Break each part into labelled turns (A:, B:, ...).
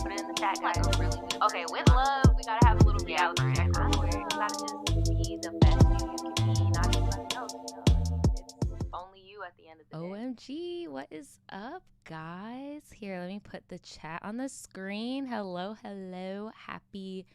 A: Put it in the chat, guys. Like really okay, with love, we gotta have a little reality check real quick. You gotta just be the best you can be, not anybody else. It's only you at the end of the day.
B: OMG, what is up, guys? Here, let me put the chat on the screen. Hello, happy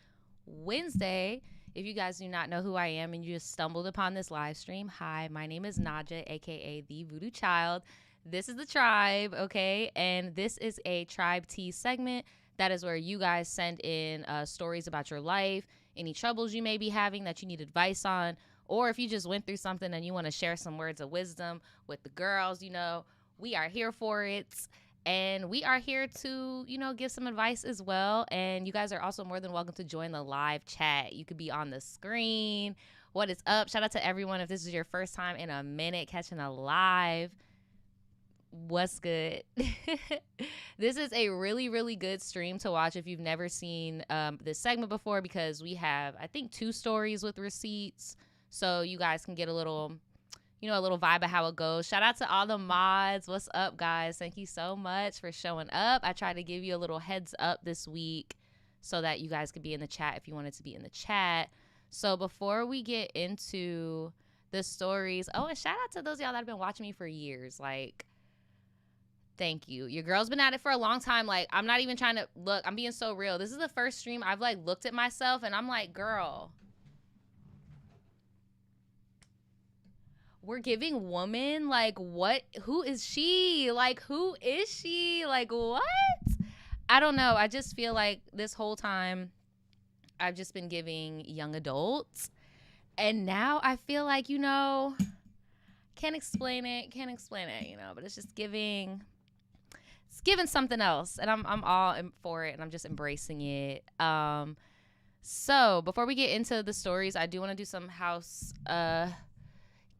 B: Wednesday. If you guys do not know who I am and you just stumbled upon this live stream, hi, my name is Naja, aka the Voodoo Child. This is the tribe, okay? And this is a Tribe Tea segment. That is where you guys send in stories about your life, any troubles you may be having that you need advice on, or if you just went through something and you want to share some words of wisdom with the girls, we are here for it. And we are here to, give some advice as well. And you guys are also more than welcome to join the live chat. You could be on the screen. What is up? Shout out to everyone. If this is your first time in a minute catching a live, what's good? This is a really, really good stream to watch if you've never seen this segment before, because we have, I think, 2 stories with receipts. So you guys can get a little vibe of how it goes. Shout out to all the mods. What's up, guys? Thank you so much for showing up. I tried to give you a little heads up this week so that you guys could be in the chat if you wanted to be in the chat. So before we get into the stories, and shout out to those of y'all that have been watching me for years. Like, thank you. Your girl's been at it for a long time. Like, I'm not even trying to look. I'm being so real. This is the first stream I've, looked at myself and I'm like, girl, we're giving woman, what? Who is she? Who is she? What? I don't know. I just feel like this whole time I've just been giving young adults. And now I feel like, can't explain it, but it's just giving something else. And I'm all for it, and I'm just embracing it. So before we get into the stories, I do want to do some house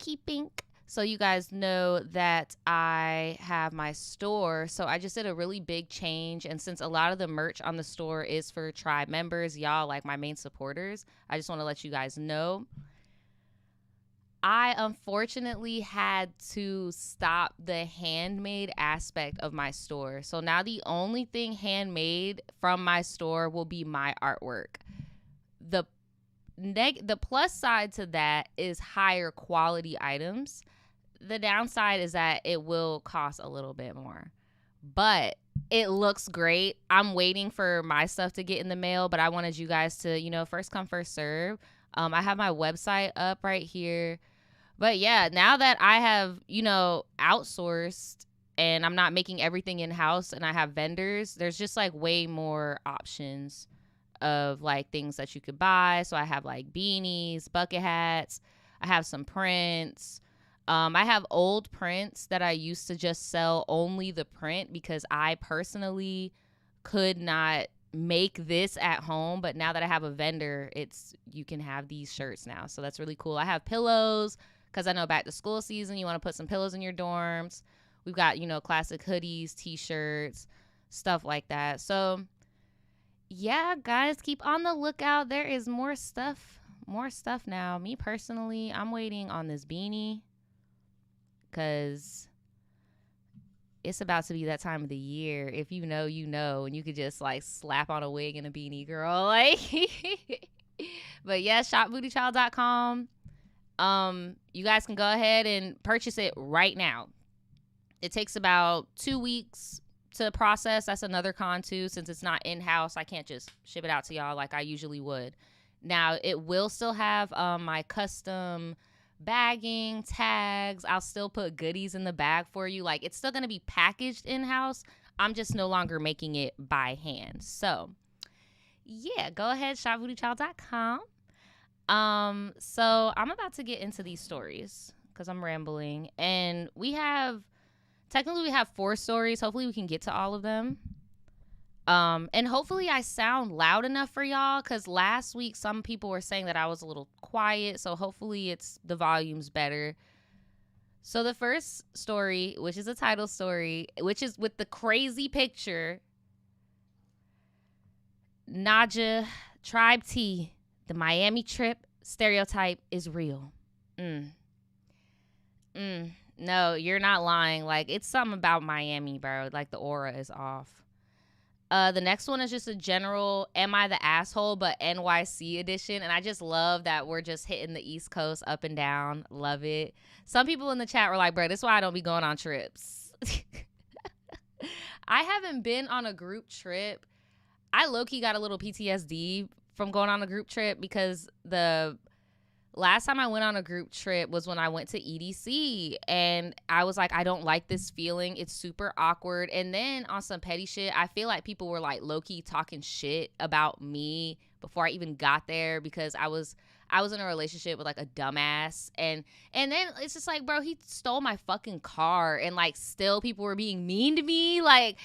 B: keeping, so you guys know that I have my store. So I just did a really big change, and since a lot of the merch on the store is for tribe members, y'all, my main supporters, I just want to let you guys know I unfortunately had to stop the handmade aspect of my store. So now the only thing handmade from my store will be my artwork. The plus side to that is higher quality items. The downside is that it will cost a little bit more, but it looks great. I'm waiting for my stuff to get in the mail, but I wanted you guys to, first come, first serve. I have my website up right here, but yeah, now that I have, outsourced and I'm not making everything in house and I have vendors, there's just way more options of things that you could buy. So I have beanies, bucket hats. I have some prints. I have old prints that I used to just sell only the print because I personally could not make this at home. But now that I have a vendor, you can have these shirts now. So that's really cool. I have pillows because I know back to school season, you want to put some pillows in your dorms. We've got, classic hoodies, t-shirts, stuff like that. So yeah, guys, keep on the lookout. There is more stuff now. Me personally, I'm waiting on this beanie because it's about to be that time of the year. If you know, and you could just slap on a wig and a beanie, girl. But yeah, shopvoodoochild.com. You guys can go ahead and purchase it right now. It takes about 2 weeks to process. That's another con too, since it's not in-house. I can't just ship it out to y'all like I usually would. Now it will still have my custom bagging, tags. I'll still put goodies in the bag for you. It's still going to be packaged in-house. I'm just no longer making it by hand. So yeah, go ahead, shopvoodoochild.com. So I'm about to get into these stories because I'm rambling, and we have 4 stories. Hopefully we can get to all of them. And hopefully I sound loud enough for y'all, because last week some people were saying that I was a little quiet. So hopefully the volume's better. So the first story, which is a title story, which is with the crazy picture, Naja, Tribe Tea, the Miami trip, stereotype is real. No, you're not lying. It's something about Miami, bro. The aura is off. The next one is just a general Am I the Asshole, but NYC edition. And I just love that we're just hitting the East Coast up and down. Love it. Some people in the chat were like, bro, this is why I don't be going on trips. I haven't been on a group trip. I low-key got a little PTSD from going on a group trip because the last time I went on a group trip was when I went to EDC, and I was like, I don't like this feeling. It's super awkward. And then on some petty shit, I feel like people were like low-key talking shit about me before I even got there because I was in a relationship with like a dumbass, and then it's just like, bro, he stole my fucking car, and like still people were being mean to me, like,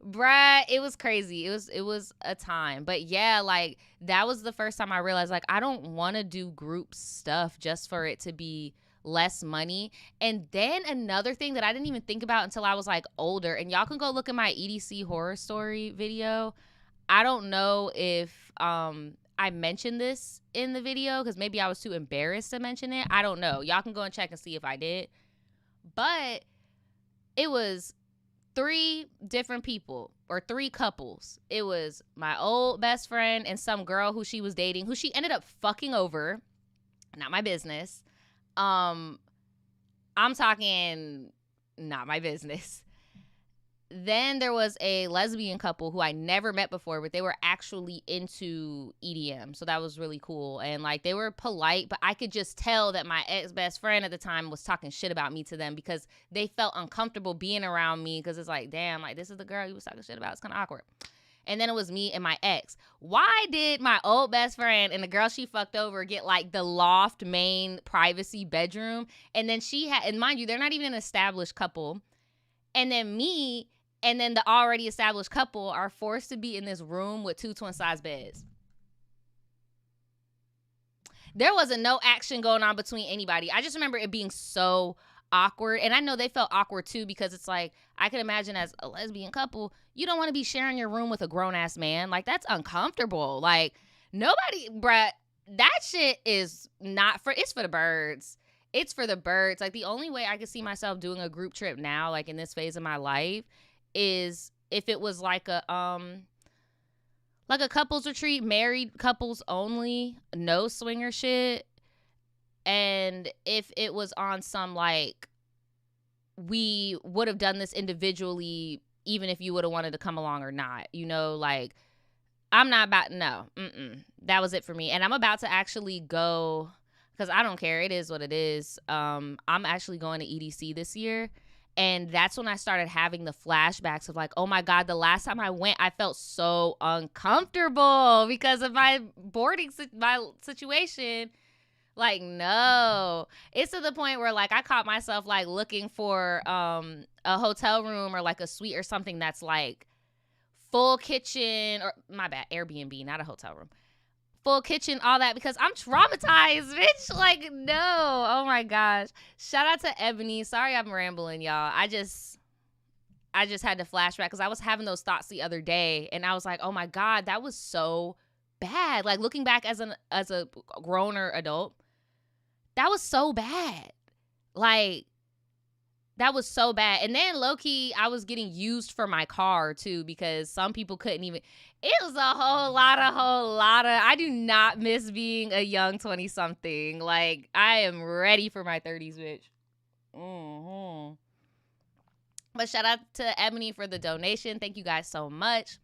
B: bruh, it was crazy. It was a time. But yeah, like that was the first time I realized like I don't want to do group stuff just for it to be less money. And then another thing that I didn't even think about until I was like older, and y'all can go look at my EDC horror story video. I don't know if I mentioned this in the video because maybe I was too embarrassed to mention it. I don't know. Y'all can go and check and see if I did. But it was 3 different people or 3 couples. It was my old best friend and some girl who she was dating, who she ended up fucking over. Not my business. I'm talking not my business. Then there was a lesbian couple who I never met before, but they were actually into EDM. So that was really cool. And like they were polite, but I could just tell that my ex-best friend at the time was talking shit about me to them because they felt uncomfortable being around me because it's like, damn, like this is the girl you was talking shit about. It's kind of awkward. And then it was me and my ex. Why did my old best friend and the girl she fucked over get like the loft main privacy bedroom? And then she had, and mind you, they're not even an established couple. And then me and then the already established couple are forced to be in this room with 2 twin-size beds. There wasn't no action going on between anybody. I just remember it being so awkward. And I know they felt awkward too because it's like, I can imagine as a lesbian couple, you don't want to be sharing your room with a grown-ass man. Like, that's uncomfortable. Like, nobody, bruh, that shit is not for, it's for the birds. It's for the birds. Like, the only way I could see myself doing a group trip now, like in this phase of my life, is if it was like a couples retreat, married couples only, no swinger shit. And if it was on some like, we would have done this individually, even if you would have wanted to come along or not, you know, like I'm not about, no, that was it for me. And I'm about to actually go, because I don't care. It is what it is. I'm actually going to EDC this year. And that's when I started having the flashbacks of like, oh my God, the last time I went, I felt so uncomfortable because of my my situation. Like, no. It's to the point where like I caught myself like looking for a hotel room or like a suite or something that's like full kitchen, or my bad, Airbnb, not a hotel room. Full kitchen, all that, because I'm traumatized, bitch. Like, no. Oh my gosh. Shout out to Ebony. Sorry I'm rambling, y'all. I just had to flashback because I was having those thoughts the other day and I was like, oh my God, that was so bad. Like looking back as a grown-er adult, that was so bad. Like, that was so bad. And then low-key, I was getting used for my car too because some people couldn't even. It was a whole lot of. I do not miss being a young 20-something. Like, I am ready for my 30s, bitch. Mm-hmm. But shout out to Ebony for the donation. Thank you guys so much.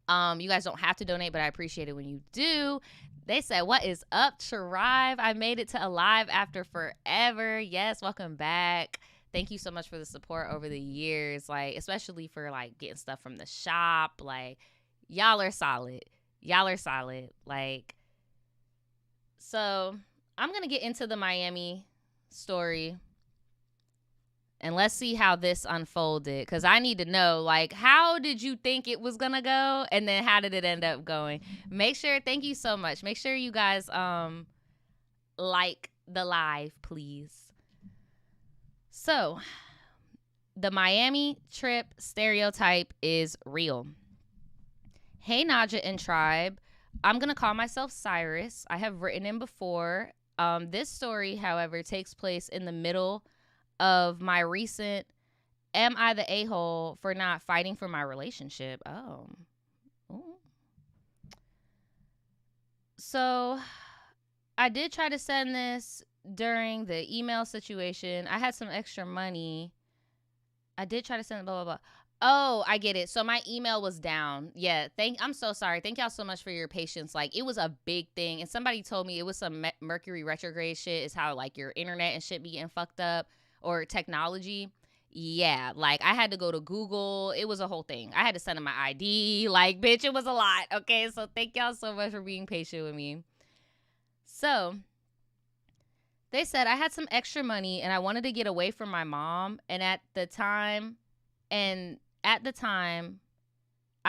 B: You guys don't have to donate, but I appreciate it when you do. They said, what is up, Tribe? I made it to Alive after forever. Yes, welcome back. Thank you so much for the support over the years, like, especially for, like, getting stuff from the shop. Like, y'all are solid. Y'all are solid. Like, so I'm going to get into the Miami story. And let's see how this unfolded, because I need to know, like, how did you think it was going to go? And then how did it end up going? Make sure, thank you so much. Make sure you guys like the live, please. So, the Miami trip stereotype is real. Hey, Naja and Tribe. I'm going to call myself Cyrus. I have written in before. This story, however, takes place in the middle of my recent am I the a-hole for not fighting for my relationship? Oh. Ooh. So I did try to send this during the email situation. I had some extra money. I did try to send blah, blah, blah. Oh, I get it. So my email was down. Yeah. I'm so sorry. Thank y'all so much for your patience. Like, it was a big thing. And somebody told me it was some Mercury retrograde shit. Is how, like, your internet and shit be getting fucked up, or technology. Yeah. Like, I had to go to Google. It was a whole thing. I had to send them my ID. Like, bitch, it was a lot. Okay. So thank y'all so much for being patient with me. So they said I had some extra money and I wanted to get away from my mom. And at the time, I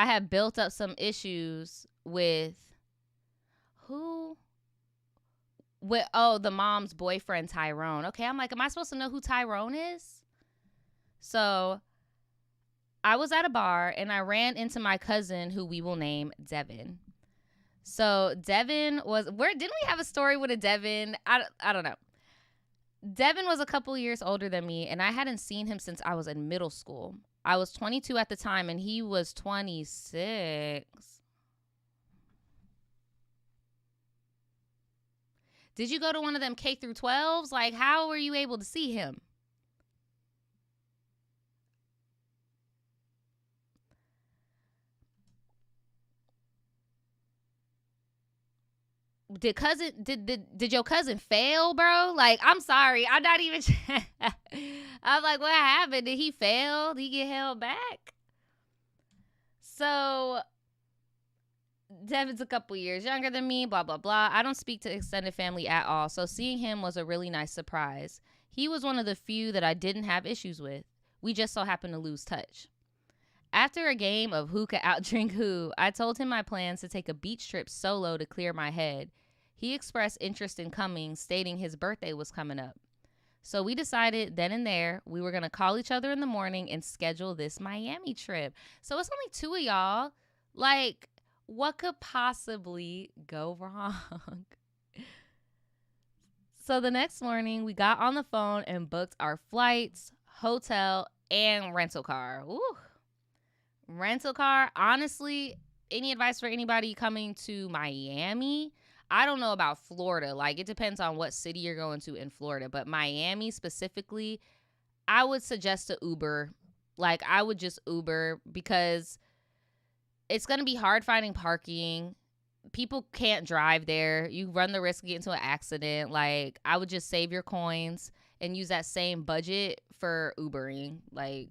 B: had built up some issues with the mom's boyfriend, Tyrone. Okay, I'm like, am I supposed to know who Tyrone is? So I was at a bar and I ran into my cousin, who we will name Devin. So Devin was, didn't we have a story with a Devin? I don't know. Devin was a couple years older than me, and I hadn't seen him since I was in middle school. I was 22 at the time, and he was 26. Did you go to one of them K through 12s? Like, how were you able to see him? Did your cousin fail, bro? Like, I'm sorry, I'm not even. I'm like, what happened? Did he fail? Did he get held back? So Devin's a couple years younger than me, blah blah blah. I don't speak to extended family at all, so seeing him was a really nice surprise. He was one of the few that I didn't have issues with. We just so happened to lose touch. After a game of who could outdrink who, I told him my plans to take a beach trip solo to clear my head. He expressed interest in coming, stating his birthday was coming up. So we decided then and there we were going to call each other in the morning and schedule this Miami trip. So it's only two of y'all. Like, what could possibly go wrong? So the next morning we got on the phone and booked our flights, hotel, and rental car. Ooh. Rental car, honestly, any advice for anybody coming to Miami? I don't know about Florida. Like, it depends on what city you're going to in Florida. But Miami specifically, I would suggest to Uber. Like, I would just Uber because it's going to be hard finding parking. People can't drive there. You run the risk of getting into an accident. Like, I would just save your coins and use that same budget for Ubering. Like,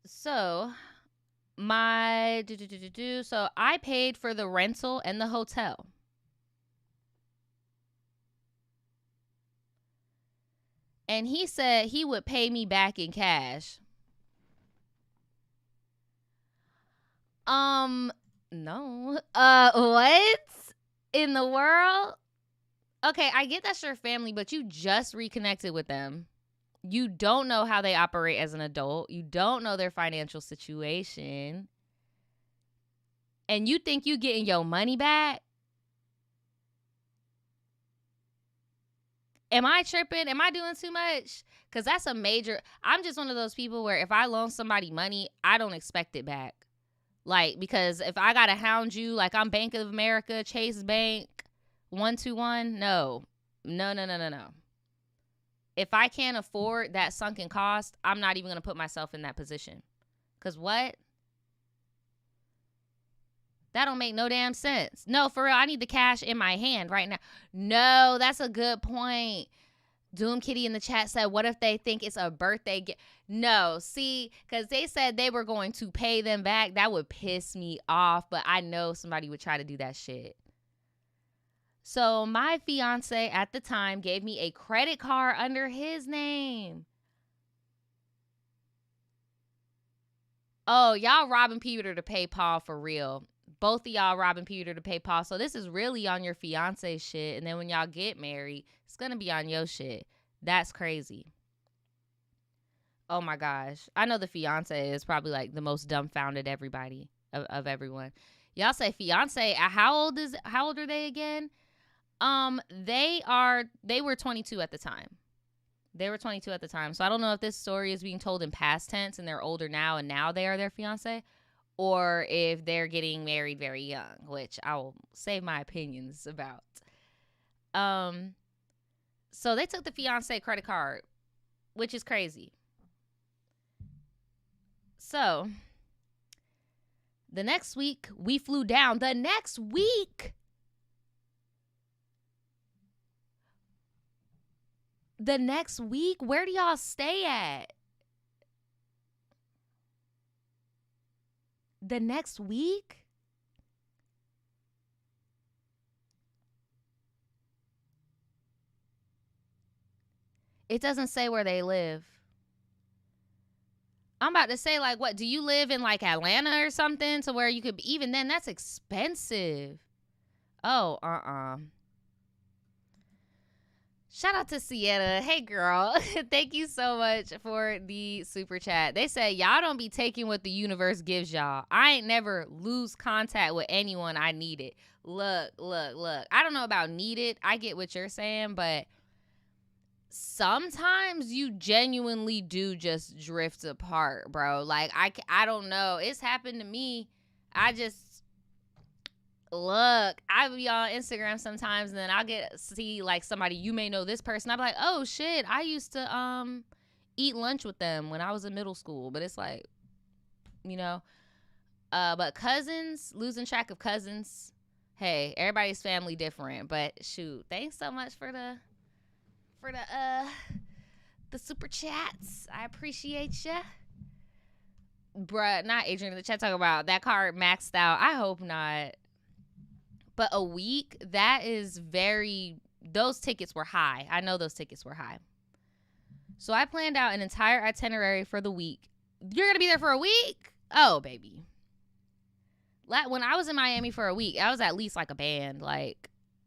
B: so so I paid for the rental and the hotel. And he said he would pay me back in cash. No. What in the world? Okay, I get that's your family, but you just reconnected with them. You don't know how they operate as an adult. You don't know their financial situation. And you think you getting your money back? Am I tripping? Am I doing too much? Because that's a major... I'm just one of those people where if I loan somebody money, I don't expect it back. Like, because if I got to hound you, like I'm Bank of America, Chase Bank, 121, no. If I can't afford that sunken cost, I'm not even going to put myself in that position. Because what? That don't make no damn sense. No, for real, I need the cash in my hand right now. No, that's a good point. Doom Kitty in the chat said, what if they think it's a birthday gift? No, see, because they said they were going to pay them back. That would piss me off, but I know somebody would try to do that shit. So my fiance at the time gave me a credit card under his name. Oh, y'all robbing Peter to pay Paul for real. Both of y'all robbing Peter to pay Paul. So this is really on your fiance shit. And then when y'all get married, it's going to be on your shit. That's crazy. Oh my gosh. I know the fiance is probably like the most dumbfounded everybody of everyone. Y'all say fiance. How old are they again? They were 22 at the time. They were 22 at the time. So I don't know if this story is being told in past tense and they're older now and now they are their fiance, or if they're getting married very young, which I will save my opinions about. So they took the fiance credit card, which is crazy. So the next week we flew down. The next week. Where do y'all stay at? The next week? It doesn't say where they live. I'm about to say, like, what? Do you live in, like, Atlanta or something to where you could, even then, that's expensive. Oh, Shout out to Sienna. Hey, girl. Thank you so much for the super chat. They said, y'all don't be taking what the universe gives y'all. I ain't never lose contact with anyone I needed. Look. I don't know about needed. I get what you're saying, but sometimes you genuinely do just drift apart, bro. Like, I don't know. It's happened to me. I be on Instagram sometimes and then I'll see like somebody, you may know this person. I'll be like, oh shit, I used to eat lunch with them when I was in middle school. But it's like, but cousins, losing track of cousins. Hey, everybody's family different, but shoot, thanks so much for the super chats. I appreciate ya. Bruh, not Adrian in the chat talking about that card maxed out. I hope not. But a week, those tickets were high. I know those tickets were high. So I planned out an entire itinerary for the week. You're going to be there for a week? Oh, baby. When I was in Miami for a week, I was at least like a band.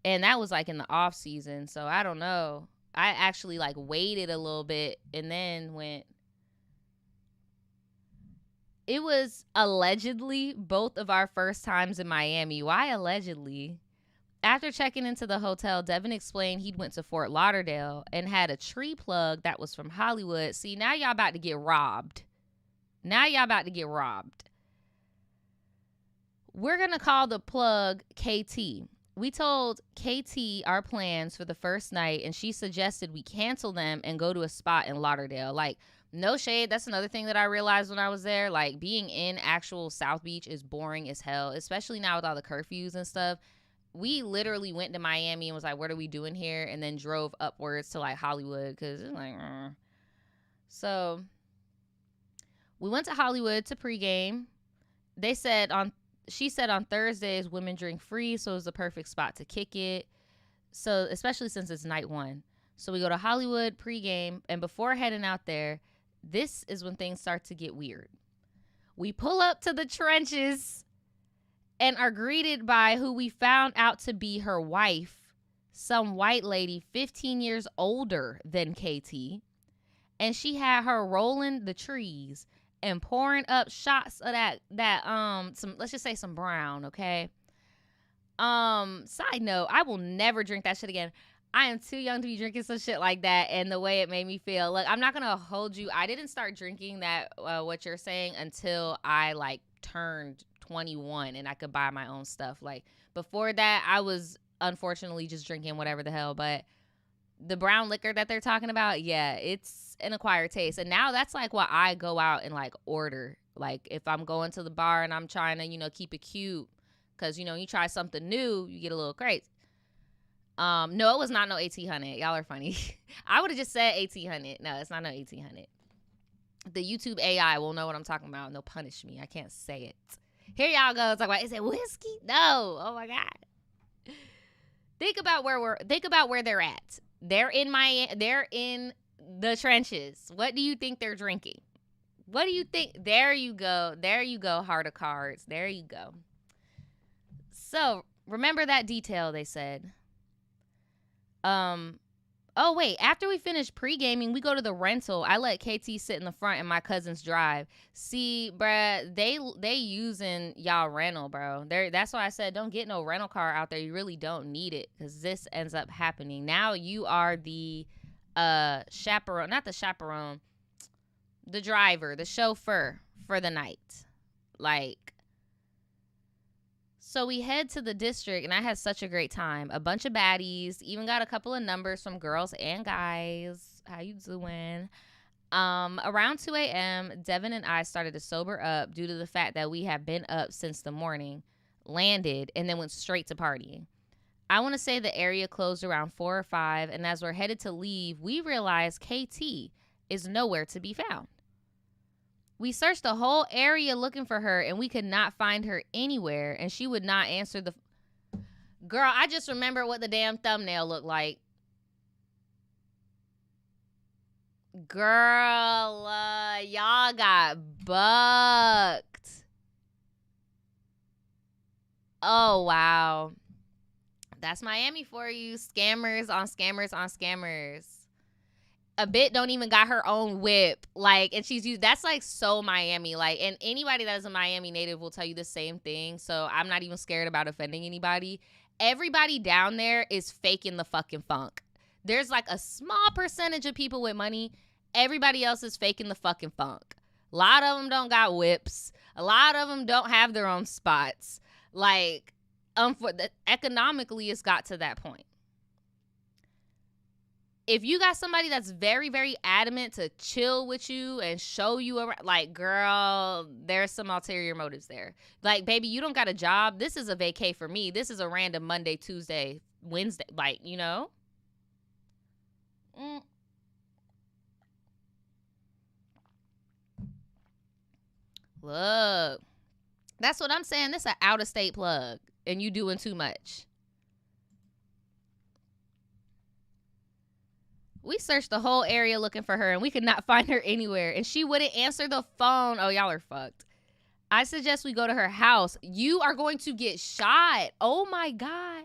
B: And that was like in the off season. So I don't know. I actually like waited a little bit and then went. It was allegedly both of our first times in Miami. Why allegedly? After checking into the hotel, Devin explained he'd went to Fort Lauderdale and had a tree plug that was from Hollywood. See, now y'all about to get robbed. We're going to call the plug KT. We told KT our plans for the first night, and she suggested we cancel them and go to a spot in Lauderdale. Like, no shade. That's another thing that I realized when I was there. Like, being in actual South Beach is boring as hell, especially now with all the curfews and stuff. We literally went to Miami and was like, what are we doing here? And then drove upwards to, like, Hollywood because it's like, So we went to Hollywood to pregame. She said on Thursdays, women drink free, so it was the perfect spot to kick it. So, especially since it's night one. So we go to Hollywood pregame, and before heading out there, this is when things start to get weird. We pull up to the trenches and are greeted by who we found out to be her wife, some white lady 15 years older than KT. And she had her rolling the trees and pouring up shots of some, let's just say some brown, okay? Side note, I will never drink that shit again. I am too young to be drinking some shit like that, and the way it made me feel. Look, I'm not gonna hold you. I didn't start drinking that, what you're saying, until I like turned 21 and I could buy my own stuff. Like, before that, I was unfortunately just drinking whatever the hell. But the brown liquor that they're talking about, yeah, it's an acquired taste. And now that's like what I go out and like order. Like, if I'm going to the bar and I'm trying to, keep it cute, because, you try something new, you get a little crazy. No, it was not no 1800. Y'all are funny. I would have just said 1800. No, it's not no 1800. The YouTube AI will know what I'm talking about and they'll punish me. I can't say it. Here y'all go. Talk about, is it whiskey? No. Oh my God. Think about where they're at. They're in the trenches. What do you think they're drinking? What do you think? There you go. Heart of cards. There you go. So remember that detail they said. Oh wait, after we finish pre-gaming, we go to the rental. I let KT sit in the front and my cousins drive. See, bruh, they using y'all rental, bro. That's why I said don't get no rental car out there. You really don't need it, because this ends up happening. Now you are the chaperone, not the chaperone, the driver, the chauffeur for the night. Like, so we head to the district, and I had such a great time. A bunch of baddies, even got a couple of numbers from girls and guys. How you doing? Around 2 a.m., Devin and I started to sober up due to the fact that we have been up since the morning, landed, and then went straight to partying. I want to say the area closed around 4 or 5, and as we're headed to leave, we realized KT is nowhere to be found. We searched the whole area looking for her, and we could not find her anywhere, and she would not answer the... Girl, I just remember what the damn thumbnail looked like. Girl, y'all got bucked. Oh, wow. That's Miami for you. Scammers on scammers on scammers. A bit don't even got her own whip. Like, and she's used, that's like so Miami. Like, and anybody that is a Miami native will tell you the same thing. So I'm not even scared about offending anybody. Everybody down there is faking the fucking funk. There's like a small percentage of people with money. Everybody else is faking the fucking funk. A lot of them don't got whips. A lot of them don't have their own spots. Like, economically, it's got to that point. If you got somebody that's very, very adamant to chill with you and show you around, like, girl, there's some ulterior motives there. Like, baby, you don't got a job. This is a vacay for me. This is a random Monday, Tuesday, Wednesday. Like, you know? Look. That's what I'm saying. This is an out-of-state plug, and you doing too much. We searched the whole area looking for her, and we could not find her anywhere, and she wouldn't answer the phone. Oh, y'all are fucked. I suggest we go to her house. You are going to get shot. Oh, my God.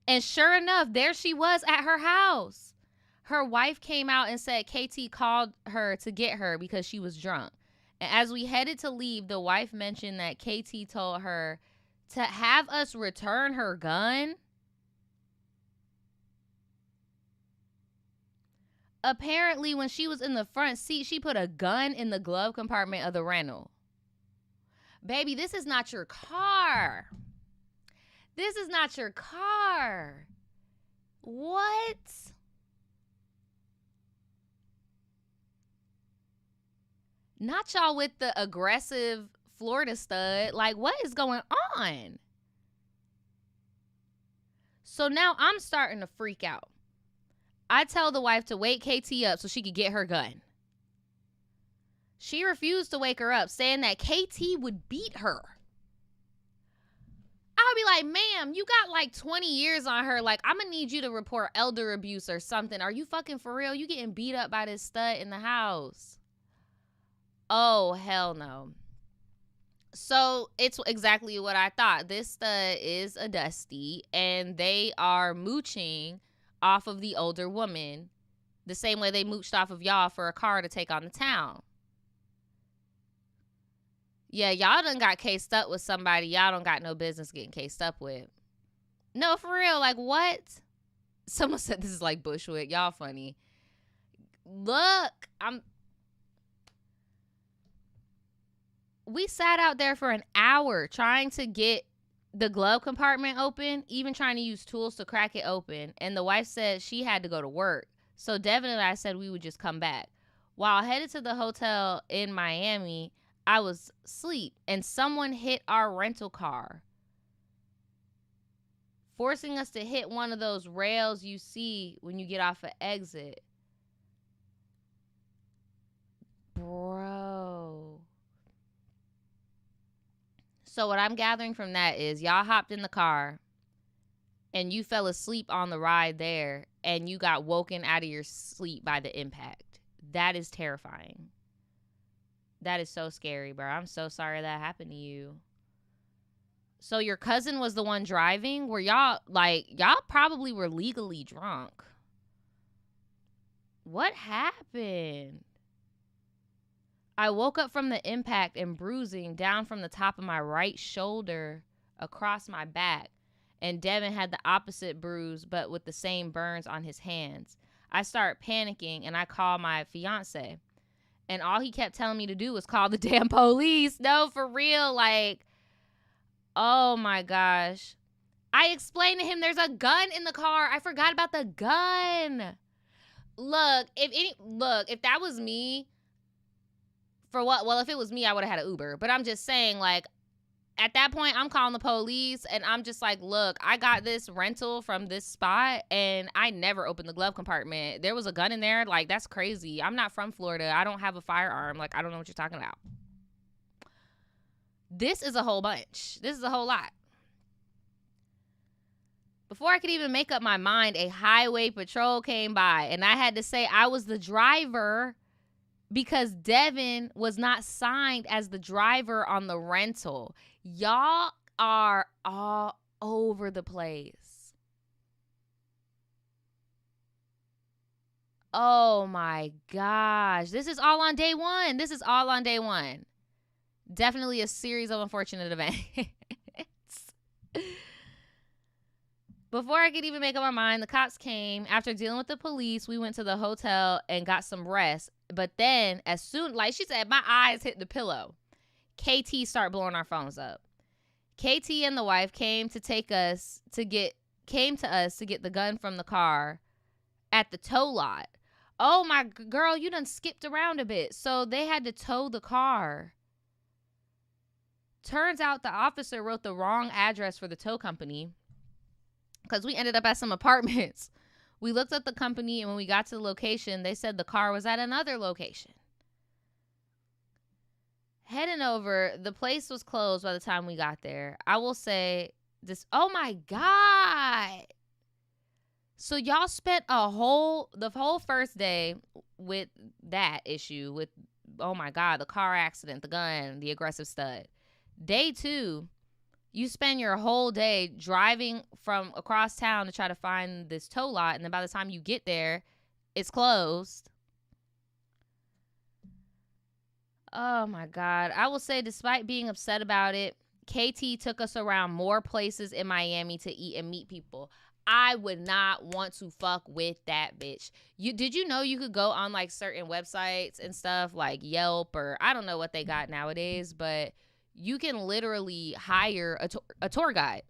B: And sure enough, there she was at her house. Her wife came out and said KT called her to get her because she was drunk. And as we headed to leave, the wife mentioned that KT told her to have us return her gun. Apparently, when she was in the front seat, she put a gun in the glove compartment of the rental. Baby, this is not your car. This is not your car. What? Not y'all with the aggressive Florida stud. Like, what is going on? So now I'm starting to freak out. I tell the wife to wake KT up so she could get her gun. She refused to wake her up, saying that KT would beat her. I'll be like, ma'am, you got like 20 years on her. Like, I'm going to need you to report elder abuse or something. Are you fucking for real? You getting beat up by this stud in the house. Oh, hell no. So it's exactly what I thought. This stud is a Dusty, and they are mooching off of the older woman the same way they mooched off of y'all for a car to take on the town. Yeah, y'all done got cased up with somebody y'all don't got no business getting cased up with. No, for real. Like, what? Someone said this is like Bushwick. Y'all funny. Look, we sat out there for an hour trying to get the glove compartment open, even trying to use tools to crack it open. And the wife said she had to go to work. So Devin and I said we would just come back. While headed to the hotel in Miami, I was asleep and someone hit our rental car, forcing us to hit one of those rails you see when you get off an exit. Bro. So what I'm gathering from that is y'all hopped in the car and you fell asleep on the ride there and you got woken out of your sleep by the impact. That is terrifying. That is so scary, bro. I'm so sorry that happened to you. So your cousin was the one driving? Were y'all probably were legally drunk. What happened? I woke up from the impact and bruising down from the top of my right shoulder across my back. And Devin had the opposite bruise, but with the same burns on his hands. I start panicking and I call my fiance. And all he kept telling me to do was call the damn police. No, for real. Like, oh my gosh. I explained to him there's a gun in the car. I forgot about the gun. Look, if that was me, for what? Well, if it was me, I would have had an Uber. But I'm just saying, like, at that point, I'm calling the police, and I'm just like, look, I got this rental from this spot, and I never opened the glove compartment. There was a gun in there. Like, that's crazy. I'm not from Florida. I don't have a firearm. Like, I don't know what you're talking about. This is a whole bunch. This is a whole lot. Before I could even make up my mind, a highway patrol came by, and I had to say I was the driver because Devin was not signed as the driver on the rental. Y'all are all over the place. Oh my gosh. This is all on day one. Definitely a series of unfortunate events. Before I could even make up my mind, the cops came. After dealing with the police, we went to the hotel and got some rest. But then, as soon, like she said, my eyes hit the pillow. KT started blowing our phones up. KT and the wife came to us to get the gun from the car at the tow lot. Oh my girl, you done skipped around a bit. So they had to tow the car. Turns out the officer wrote the wrong address for the tow company, because we ended up at some apartments. We looked at the company, and when we got to the location, they said the car was at another location. Heading over, the place was closed by the time we got there. I will say this. Oh my God. So y'all spent the whole first day with that issue with, oh my God, the car accident, the gun, the aggressive stud. Day 2, you spend your whole day driving from across town to try to find this tow lot, and then by the time you get there, it's closed. Oh my God. I will say, despite being upset about it, KT took us around more places in Miami to eat and meet people. I would not want to fuck with that bitch. Did you know you could go on like certain websites and stuff like Yelp, or I don't know what they got nowadays, but you can literally hire a tour guide.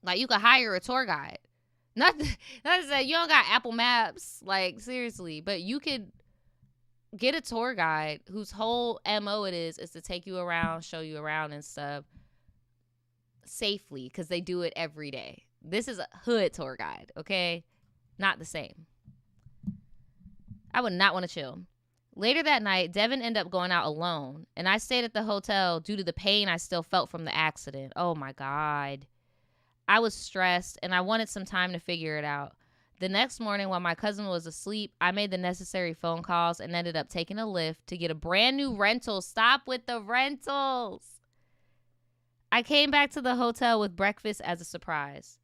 B: Like, you could hire a tour guide. Not to say you don't got Apple Maps, like, seriously. But you could get a tour guide whose whole MO it is to take you around, show you around and stuff safely, because they do it every day. This is a hood tour guide, okay? Not the same. I would not want to chill. Later that night, Devin ended up going out alone, and I stayed at the hotel due to the pain I still felt from the accident. Oh my God. I was stressed, and I wanted some time to figure it out. The next morning, while my cousin was asleep, I made the necessary phone calls and ended up taking a Lyft to get a brand new rental. Stop with the rentals. I came back to the hotel with breakfast as a surprise.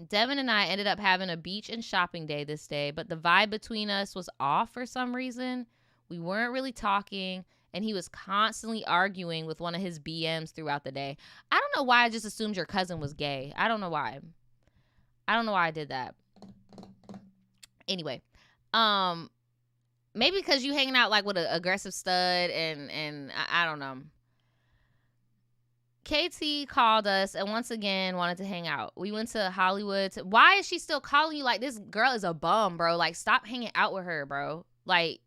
B: Devin and I ended up having a beach and shopping day this day, but the vibe between us was off for some reason. We weren't really talking, and he was constantly arguing with one of his BMs throughout the day. I don't know why I just assumed your cousin was gay. I don't know why I did that. Anyway, maybe because you hanging out like with an aggressive stud, and I don't know. KT called us and once again wanted to hang out. We went to Hollywood. Why is she still calling you? Like, this girl is a bum, bro. Like, stop hanging out with her, bro. Like,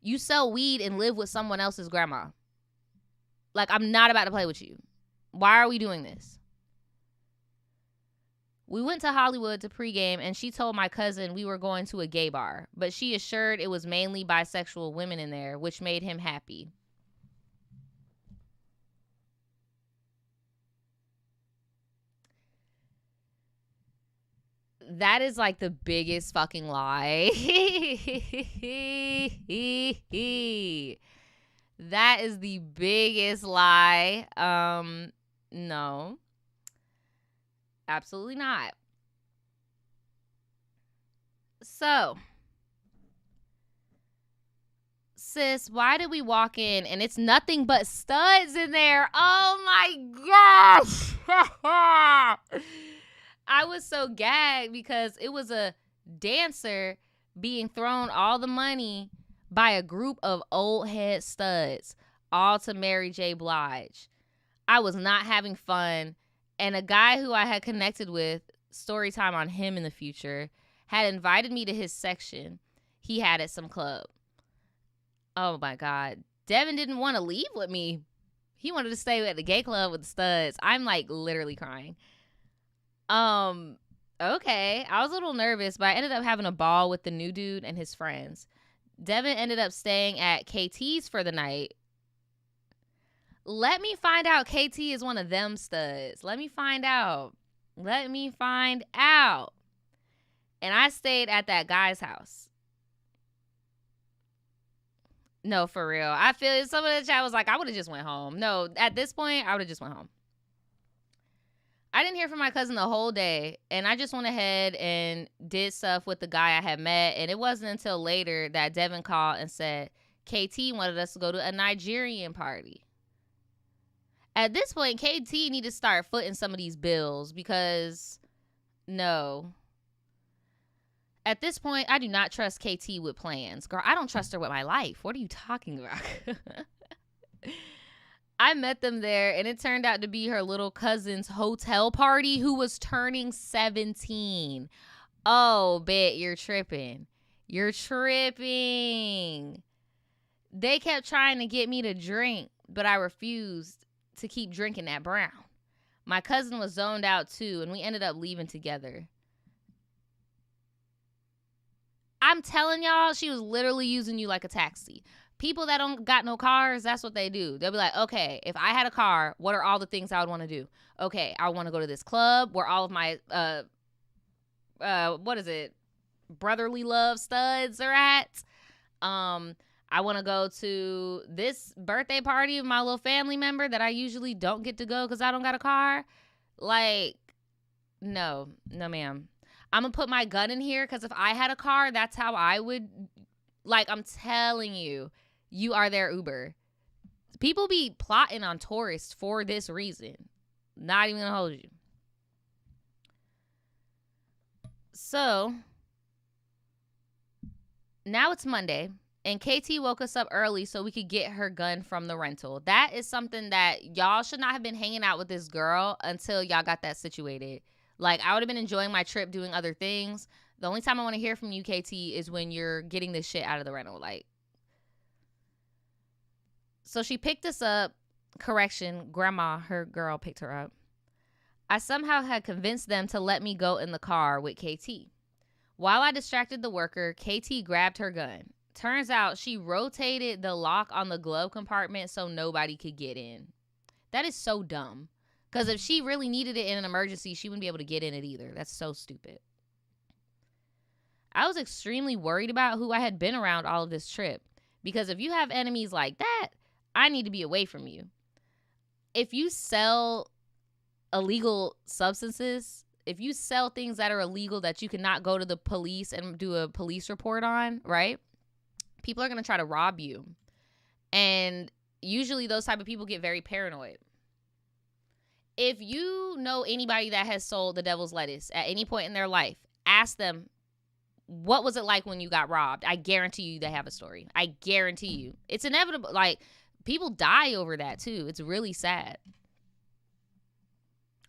B: you sell weed and live with someone else's grandma. Like, I'm not about to play with you. Why are we doing this? We went to Hollywood to pregame, and she told my cousin we were going to a gay bar, but she assured it was mainly bisexual women in there, which made him happy. That is like the biggest fucking lie. That is the biggest lie. No. Absolutely not. So, sis, why did we walk in and it's nothing but studs in there? Oh my gosh. I was so gagged because it was a dancer being thrown all the money by a group of old head studs, all to Mary J. Blige. I was not having fun, and a guy who I had connected with, story time on him in the future, had invited me to his section he had at some club. Oh my God. Devin didn't want to leave with me. He wanted to stay at the gay club with the studs. I'm like literally crying. Okay. I was a little nervous, but I ended up having a ball with the new dude and his friends. Devin ended up staying at KT's for the night. Let me find out KT is one of them studs. Let me find out. And I stayed at that guy's house. No, for real. I feel some of the chat was like, I would have just went home. No, at this point, I would have just went home. I didn't hear from my cousin the whole day, and I just went ahead and did stuff with the guy I had met, and it wasn't until later that Devin called and said KT wanted us to go to a Nigerian party. At this point, KT need to start footing some of these bills because, no. At this point, I do not trust KT with plans. Girl, I don't trust her with my life. What are you talking about? I met them there, and it turned out to be her little cousin's hotel party who was turning 17. Oh, bet you're tripping. You're tripping. They kept trying to get me to drink, but I refused to keep drinking that brown. My cousin was zoned out too, and we ended up leaving together. I'm telling y'all, she was literally using you like a taxi. People that don't got no cars, that's what they do. They'll be like, okay, if I had a car, what are all the things I would want to do? Okay, I want to go to this club where all of my, brotherly love studs are at. I want to go to this birthday party of my little family member that I usually don't get to go because I don't got a car. Like, no, ma'am. I'm going to put my gun in here because if I had a car, that's how I would, like, I'm telling you, you are their Uber. People be plotting on tourists for this reason. Not even going to hold you. So, now it's Monday, and KT woke us up early so we could get her gun from the rental. That is something that y'all should not have been hanging out with this girl until y'all got that situated. Like, I would have been enjoying my trip doing other things. The only time I want to hear from you, KT, is when you're getting this shit out of the rental. Like, so she picked us up. Correction, grandma, her girl, picked her up. I somehow had convinced them to let me go in the car with KT. While I distracted the worker, KT grabbed her gun. Turns out she rotated the lock on the glove compartment so nobody could get in. That is so dumb. Because if she really needed it in an emergency, she wouldn't be able to get in it either. That's so stupid. I was extremely worried about who I had been around all of this trip. Because if you have enemies like that, I need to be away from you. If you sell illegal substances, if you sell things that are illegal that you cannot go to the police and do a police report on, right? People are going to try to rob you. And usually those type of people get very paranoid. If you know anybody that has sold the devil's lettuce at any point in their life, ask them, what was it like when you got robbed? I guarantee you they have a story. I guarantee you. It's inevitable. Like, people die over that too. It's really sad.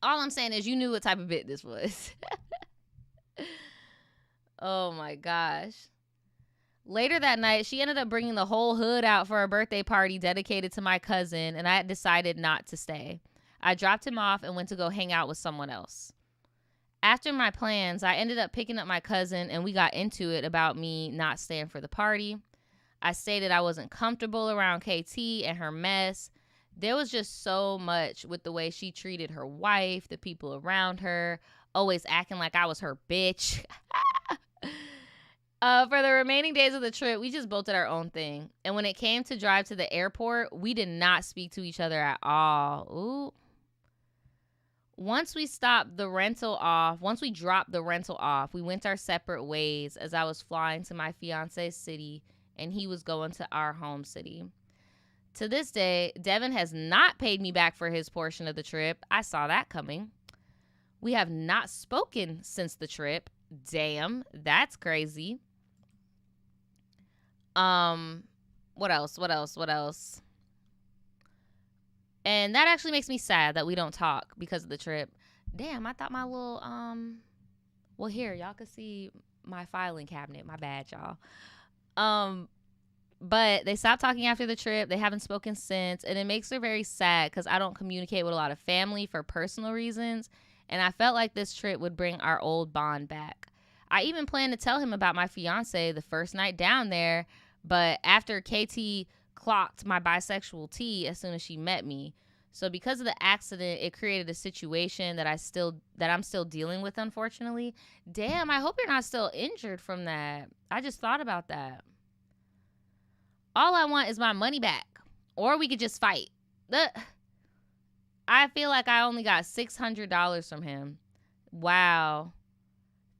B: All I'm saying is you knew what type of bit this was. Oh my gosh. Later that night, she ended up bringing the whole hood out for a birthday party dedicated to my cousin, and I had decided not to stay. I dropped him off and went to go hang out with someone else. After my plans, I ended up picking up my cousin, and we got into it about me not staying for the party. I stated I wasn't comfortable around KT and her mess. There was just so much with the way she treated her wife, the people around her, always acting like I was her bitch. For the remaining days of the trip, we just both did our own thing. And when it came to drive to the airport, we did not speak to each other at all. Ooh. Once we dropped the rental off, we went our separate ways as I was flying to my fiance's city and he was going to our home city. To this day, Devin has not paid me back for his portion of the trip. I saw that coming. We have not spoken since the trip. Damn, that's crazy. What else? And that actually makes me sad that we don't talk because of the trip. Damn, I thought my little well, here y'all can see my filing cabinet. My bad, y'all. But they stopped talking after the trip. They haven't spoken since, and it makes her very sad because I don't communicate with a lot of family for personal reasons, and I felt like this trip would bring our old bond back. I even planned to tell him about my fiance the first night down there, but after KT clocked my bisexual T as soon as she met me. So because of the accident, it created a situation that I'm still dealing with, unfortunately. Damn, I hope you're not still injured from that. I just thought about that. All I want is my money back, or we could just fight. I feel like I only got $600 from him. Wow.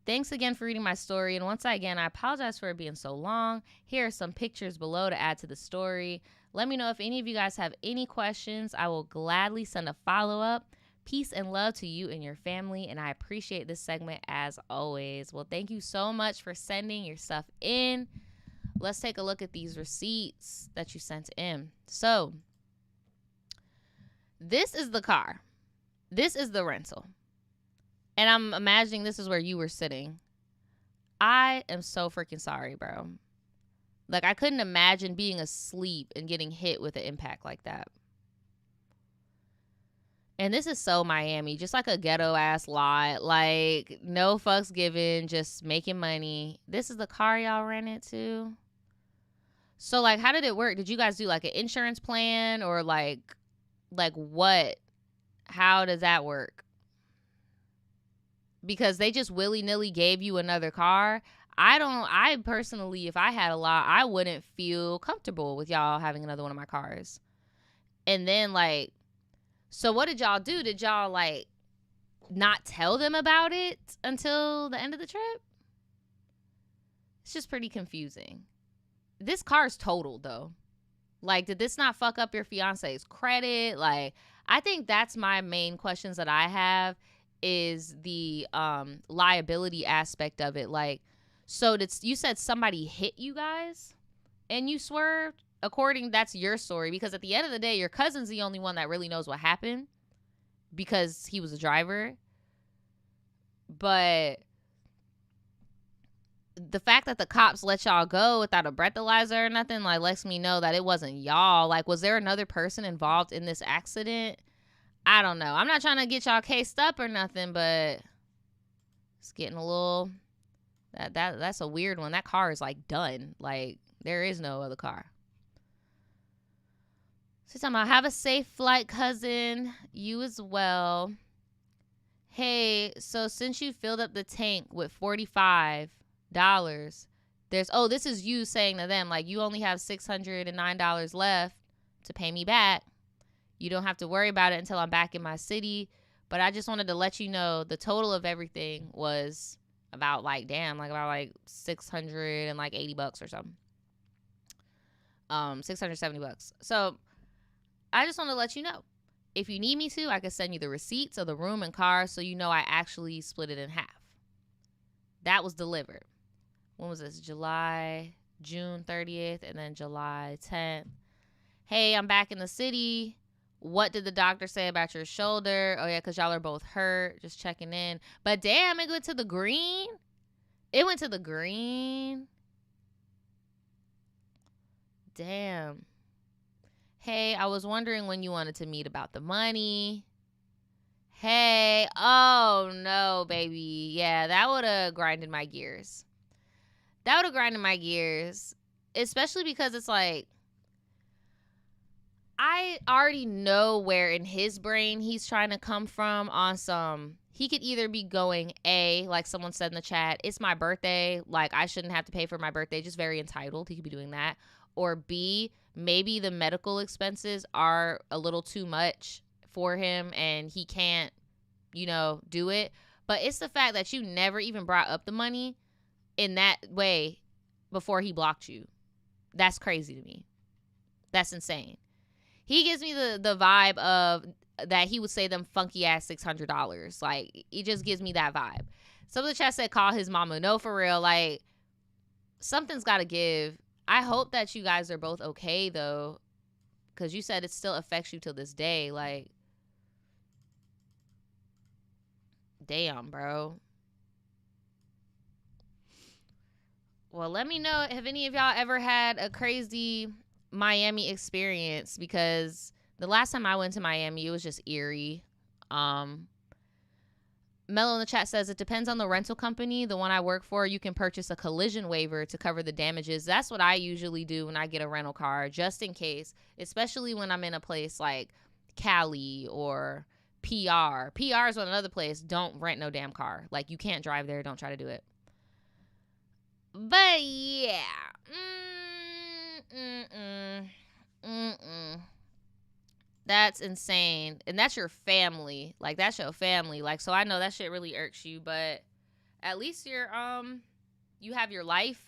B: Thanks again for reading my story, and once again, I apologize for it being so long. Here are some pictures below to add to the story. Let me know if any of you guys have any questions. I will gladly send a follow-up. Peace and love to you and your family, and I appreciate this segment as always. Well, thank you so much for sending your stuff in. Let's take a look at these receipts that you sent in. So, this is the car. This is the rental. And I'm imagining this is where you were sitting. I am so freaking sorry, bro. Like, I couldn't imagine being asleep and getting hit with an impact like that. And this is so Miami, just like a ghetto ass lot. Like, no fucks given, just making money. This is the car y'all rented to. So, like, how did it work? Did you guys do, like, an insurance plan or, like what? How does that work? Because they just willy-nilly gave you another car. I personally, if I had a lot, I wouldn't feel comfortable with y'all having another one of my cars. And then, like, so what did y'all do? Did y'all, like, not tell them about it until the end of the trip? It's just pretty confusing. This car's totaled, though. Like, did this not fuck up your fiance's credit? Like, I think that's my main questions that I have is the liability aspect of it. Like, so you said somebody hit you guys and you swerved? That's your story. Because at the end of the day, your cousin's the only one that really knows what happened because he was a driver. But the fact that the cops let y'all go without a breathalyzer or nothing, like, lets me know that it wasn't y'all. Like, was there another person involved in this accident? I don't know. I'm not trying to get y'all cased up or nothing, but it's getting a little... That's a weird one. That car is, like, done. Like, there is no other car. So talking about, have a safe flight, cousin. You as well. Hey, so since you filled up the tank with $45, this is you saying to them, like, you only have $609 left to pay me back. You don't have to worry about it until I'm back in my city. But I just wanted to let you know the total of everything was about, like, about $680 or something. $670. So I just want to let you know. If you need me to, I can send you the receipts of the room and car so you know I actually split it in half. That was delivered. When was this? June 30th, and then July 10th. Hey, I'm back in the city. What did the doctor say about your shoulder? Oh, yeah, because y'all are both hurt. Just checking in. But damn, it went to the green. It went to the green. Damn. Hey, I was wondering when you wanted to meet about the money. Hey, oh no, baby. Yeah, that would have grinded my gears. Especially because it's like, I already know where in his brain he's trying to come from on some. He could either be going A, like someone said in the chat, it's my birthday, like I shouldn't have to pay for my birthday, just very entitled. He could be doing that. Or B, maybe the medical expenses are a little too much for him and he can't, do it. But it's the fact that you never even brought up the money in that way before he blocked you. That's crazy to me. That's insane. He gives me the vibe of that he would say them funky ass $600. Like, it just gives me that vibe. Some of the chat said call his mama. No, for real. Like, something's got to give. I hope that you guys are both okay, though, because you said it still affects you till this day. Like, damn, bro. Well, let me know if any of y'all ever had a crazy Miami experience, because the last time I went to Miami, it was just eerie. Mello in the chat says, it depends on the rental company. The one I work for, you can purchase a collision waiver to cover the damages. That's what I usually do when I get a rental car, just in case, especially when I'm in a place like Cali or PR. PR is another place. Don't rent no damn car. Like, you can't drive there. Don't try to do it. But yeah. That's insane. And that's your family. Like, that's your family. Like, so I know that shit really irks you, but at least you're you have your life,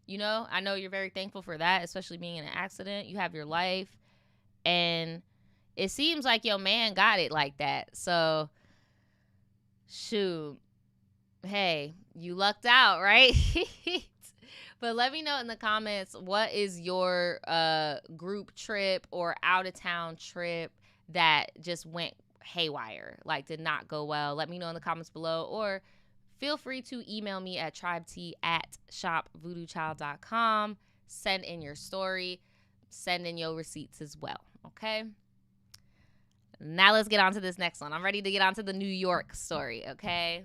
B: you know? I know you're very thankful for that, especially being in an accident. You have your life, and it seems like your man got it like that. So shoot. Hey, you lucked out, right? But let me know in the comments, what is your group trip or out-of-town trip that just went haywire, like did not go well? Let me know in the comments below, or feel free to email me at tribet@shopvoodoochild.com. Send in your story. Send in your receipts as well, okay? Now let's get on to this next one. I'm ready to get on to the New York story, okay?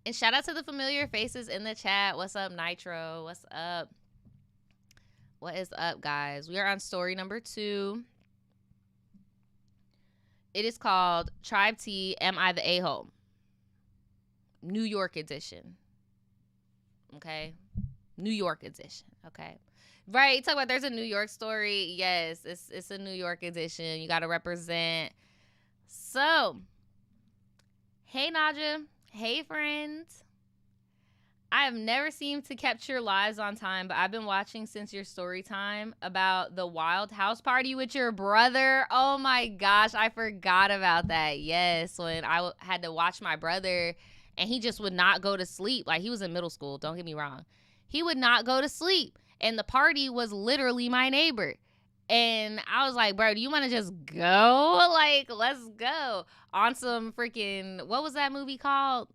B: And shout out to the familiar faces in the chat. What's up, Nitro? What's up? What is up, guys? We are on story number 2. It is called TRIBETEA, Am I the A-Hole? New York edition. Okay? New York edition. Okay? Right, talk about there's a New York story. Yes, it's a New York edition. You got to represent. So, hey, Naja. Hey, friends. I have never seemed to capture lives on time, but I've been watching since your story time about the wild house party with your brother. Oh my gosh, I forgot about that. Yes, when I had to watch my brother, and he just would not go to sleep. Like, he was in middle school, don't get me wrong. He would not go to sleep, and the party was literally my neighbor. And I was like, bro, do you want to just go? Like, let's go. On some freaking, what was that movie called?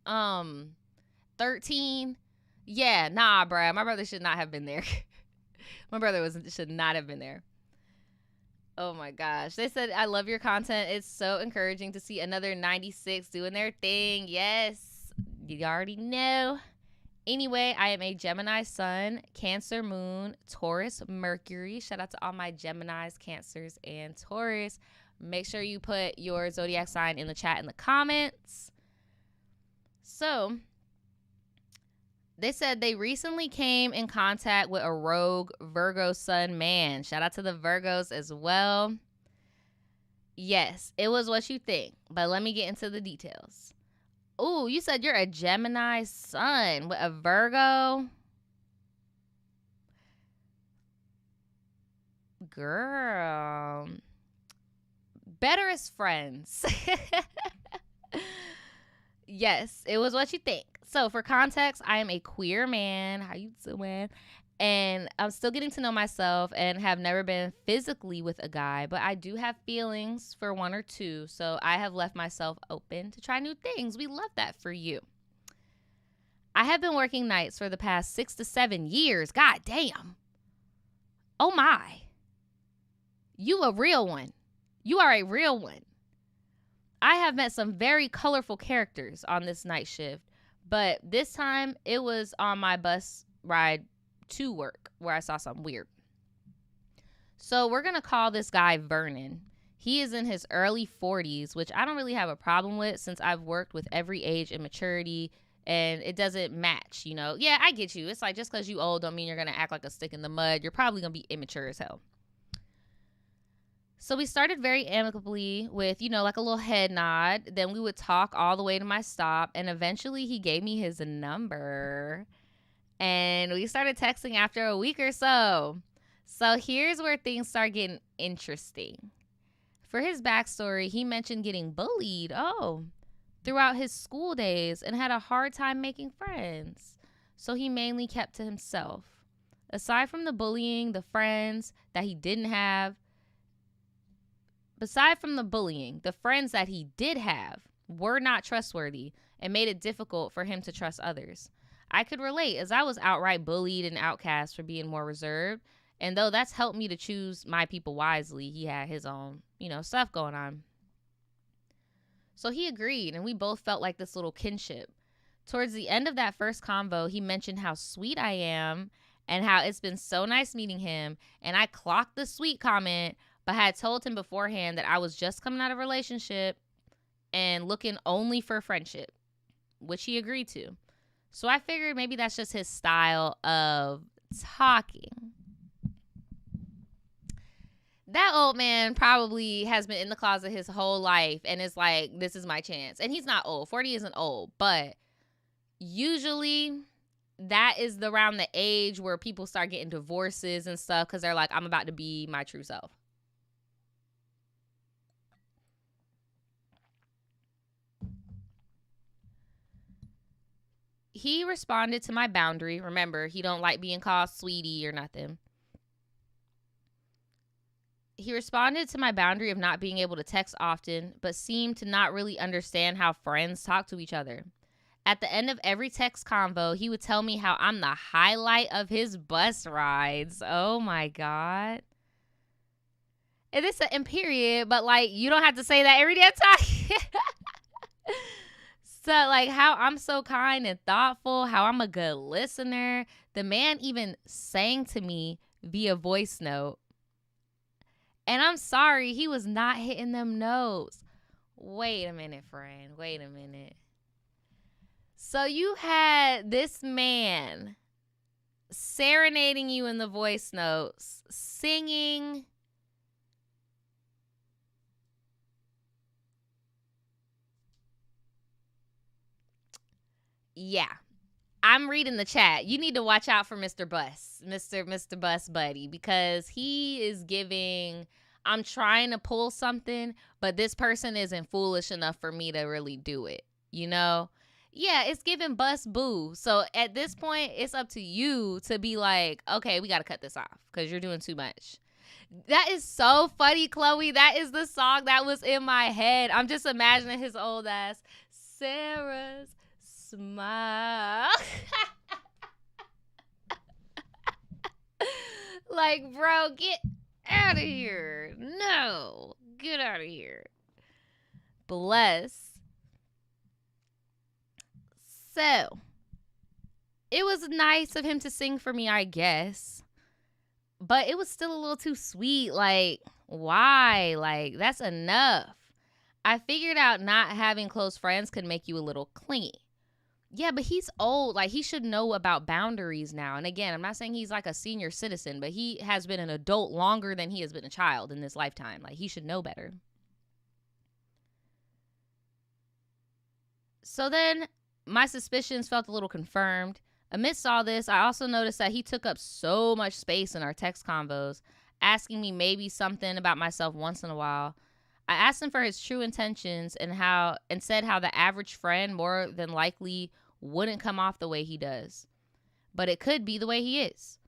B: 13. Yeah, nah, bro. My brother should not have been there. My brother should not have been there. Oh my gosh. They said, I love your content. It's so encouraging to see another 96 doing their thing. Yes, you already know. Anyway, I am a Gemini sun, Cancer moon, Taurus Mercury. Shout out to all my Geminis, Cancers, and Taurus. Make sure you put your zodiac sign in the chat in the comments. So, they said they recently came in contact with a rogue Virgo sun man. Shout out to the Virgos as well. Yes, it was what you think, but let me get into the details. Ooh, you said you're a Gemini sun with a Virgo? Girl. Better as friends. Yes, it was what you think. So for context, I am a queer man. How you doing? And I'm still getting to know myself and have never been physically with a guy, but I do have feelings for one or two. So I have left myself open to try new things. We love that for you. I have been working nights for the past 6 to 7 years. God damn. Oh my. You a real one. You are a real one. I have met some very colorful characters on this night shift, but this time it was on my bus ride to work where I saw something weird. So we're going to call this guy Vernon. He is in his early 40s, which I don't really have a problem with since I've worked with every age and maturity, and it doesn't match, you know. Yeah, I get you. It's like, just because you old don't mean you're going to act like a stick in the mud. You're probably going to be immature as hell. So we started very amicably with, you know, like a little head nod. Then we would talk all the way to my stop, and eventually he gave me his number. And we started texting after a week or so. So here's where things start getting interesting. For his backstory, he mentioned getting bullied, throughout his school days and had a hard time making friends. So he mainly kept to himself. Aside from the bullying, the friends that he didn't have, the friends that he did have were not trustworthy and made it difficult for him to trust others. I could relate, as I was outright bullied and outcast for being more reserved. And though that's helped me to choose my people wisely, he had his own, stuff going on. So he agreed, and we both felt like this little kinship. Towards the end of that first convo, he mentioned how sweet I am and how it's been so nice meeting him. And I clocked the sweet comment, but had told him beforehand that I was just coming out of a relationship and looking only for friendship, which he agreed to. So I figured maybe that's just his style of talking. That old man probably has been in the closet his whole life and is like, this is my chance. And he's not old. 40 isn't old. But usually that is around the age where people start getting divorces and stuff because they're like, I'm about to be my true self. He responded to my boundary. Remember, he don't like being called sweetie or nothing. He responded to my boundary of not being able to text often, but seemed to not really understand how friends talk to each other. At the end of every text convo, he would tell me how I'm the highlight of his bus rides. Oh my God. And it's in period, but like, you don't have to say that every damn time. So like how I'm so kind and thoughtful, how I'm a good listener. The man even sang to me via voice note. And I'm sorry, he was not hitting them notes. Wait a minute, friend. Wait a minute. So you had this man serenading you in the voice notes, singing. Yeah. I'm reading the chat. You need to watch out for Mr. Bus, Mr. Bus Buddy, because he is giving, I'm trying to pull something, but this person isn't foolish enough for me to really do it, Yeah, it's giving Bus Boo. So at this point, it's up to you to be like, okay, we got to cut this off because you're doing too much. That is so funny, Chloe. That is the song that was in my head. I'm just imagining his old ass, Sarah's smile. Like, bro, get out of here. No, get out of here. Bless. So, it was nice of him to sing for me, I guess. But it was still a little too sweet. Like, why? Like, that's enough. I figured out not having close friends could make you a little clingy. Yeah, but he's old. Like, he should know about boundaries now. And again, I'm not saying he's like a senior citizen, but he has been an adult longer than he has been a child in this lifetime. Like, he should know better. So then my suspicions felt a little confirmed. Amidst all this, I also noticed that he took up so much space in our text convos, asking me maybe something about myself once in a while. I asked him for his true intentions and said how the average friend more than likely wouldn't come off the way he does. But it could be the way he is.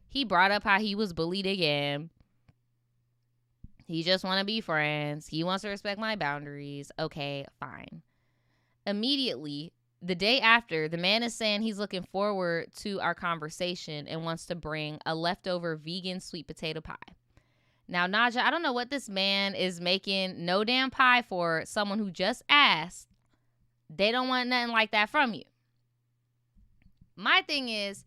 B: He brought up how he was bullied again. He just want to be friends. He wants to respect my boundaries. Okay, fine. Immediately, the day after, the man is saying he's looking forward to our conversation and wants to bring a leftover vegan sweet potato pie. Now, Naja, I don't know what this man is making no damn pie for someone who just asked. They don't want nothing like that from you. My thing is,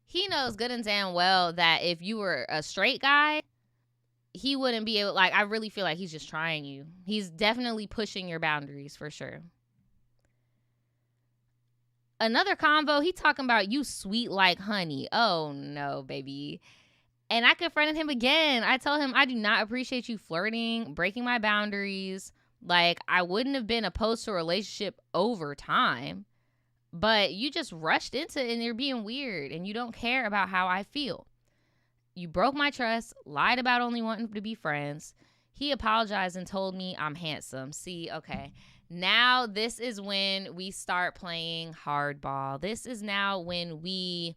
B: he knows good and damn well that if you were a straight guy, he wouldn't be able, like, I really feel like he's just trying you. He's definitely pushing your boundaries for sure. Another convo, he talking about you sweet like honey. Oh no, baby. And I confronted him again. I told him I do not appreciate you flirting, breaking my boundaries. Like, I wouldn't have been opposed to a relationship over time, but you just rushed into it and you're being weird and you don't care about how I feel. You broke my trust, lied about only wanting to be friends. He apologized and told me I'm handsome. See, okay. Now this is when we start playing hardball. This is now when we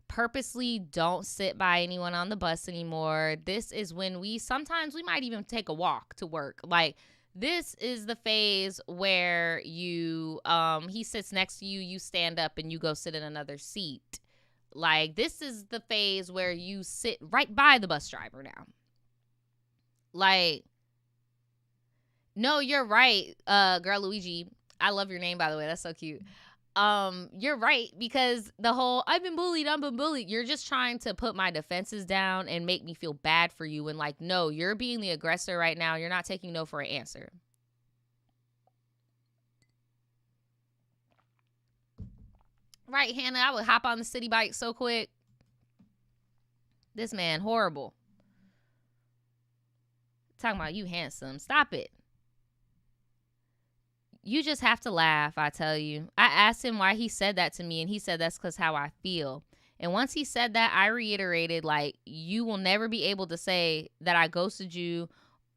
B: purposely don't sit by anyone on the bus anymore. This is when sometimes we might even take a walk to work. Like, this is the phase where he sits next to you, you stand up and you go sit in another seat. Like, this is the phase where you sit right by the bus driver now. Like, no, you're right, girl Luigi. I love your name, by the way. That's so cute. You're right, because the whole I've been bullied, you're just trying to put my defenses down and make me feel bad for you. And like, no, you're being the aggressor right now. You're not taking no for an answer. Right, Hannah, I would hop on the city bike so quick. This man, horrible. Talking about you handsome. Stop it. You just have to laugh, I tell you. I asked him why he said that to me, and he said that's because how I feel. And once he said that, I reiterated, like, you will never be able to say that I ghosted you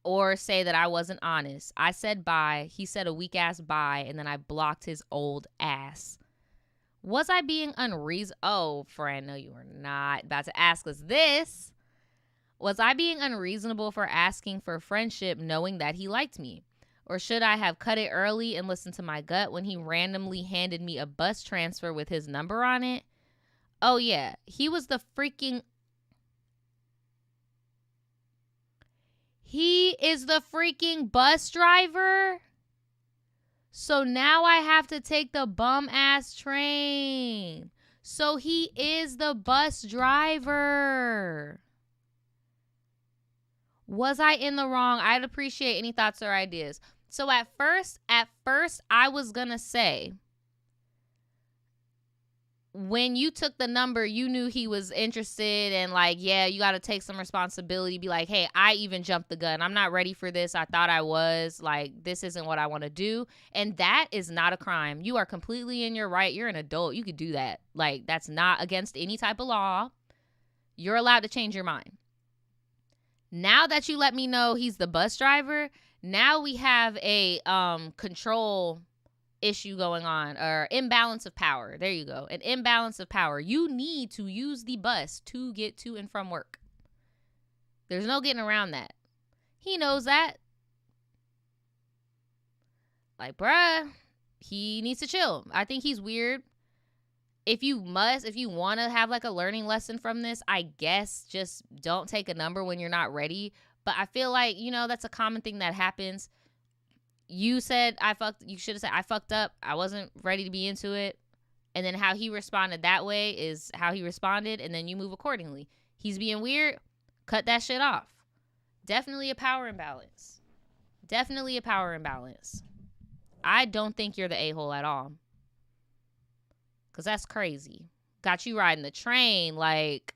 B: or say that I wasn't honest. I said bye. He said a weak-ass bye, and then I blocked his old ass. Was I being unreasonable? Oh, friend, no, you were not about to ask us this. Was I being unreasonable for asking for friendship knowing that he liked me? Or should I have cut it early and listened to my gut when he randomly handed me a bus transfer with his number on it? Oh, yeah. He is the freaking bus driver? So now I have to take the bum-ass train. So he is the bus driver. Was I in the wrong? I'd appreciate any thoughts or ideas. So at first, I was going to say, when you took the number, you knew he was interested and like, yeah, you got to take some responsibility. Be like, hey, I even jumped the gun. I'm not ready for this. I thought I was. Like, this isn't what I want to do. And that is not a crime. You are completely in your right. You're an adult. You could do that. Like, that's not against any type of law. You're allowed to change your mind. Now that you let me know he's the bus driver, now we have a control issue going on, or imbalance of power. There you go. An imbalance of power. You need to use the bus to get to and from work. There's no getting around that. He knows that. Like, bruh, he needs to chill. I think he's weird. If you want to have like a learning lesson from this, I guess just don't take a number when you're not ready. But I feel like, that's a common thing that happens. You said you should have said I fucked up. I wasn't ready to be into it. And then how he responded that way is how he responded. And then you move accordingly. He's being weird. Cut that shit off. Definitely a power imbalance. Definitely a power imbalance. I don't think you're the a-hole at all. Because that's crazy. Got you riding the train like,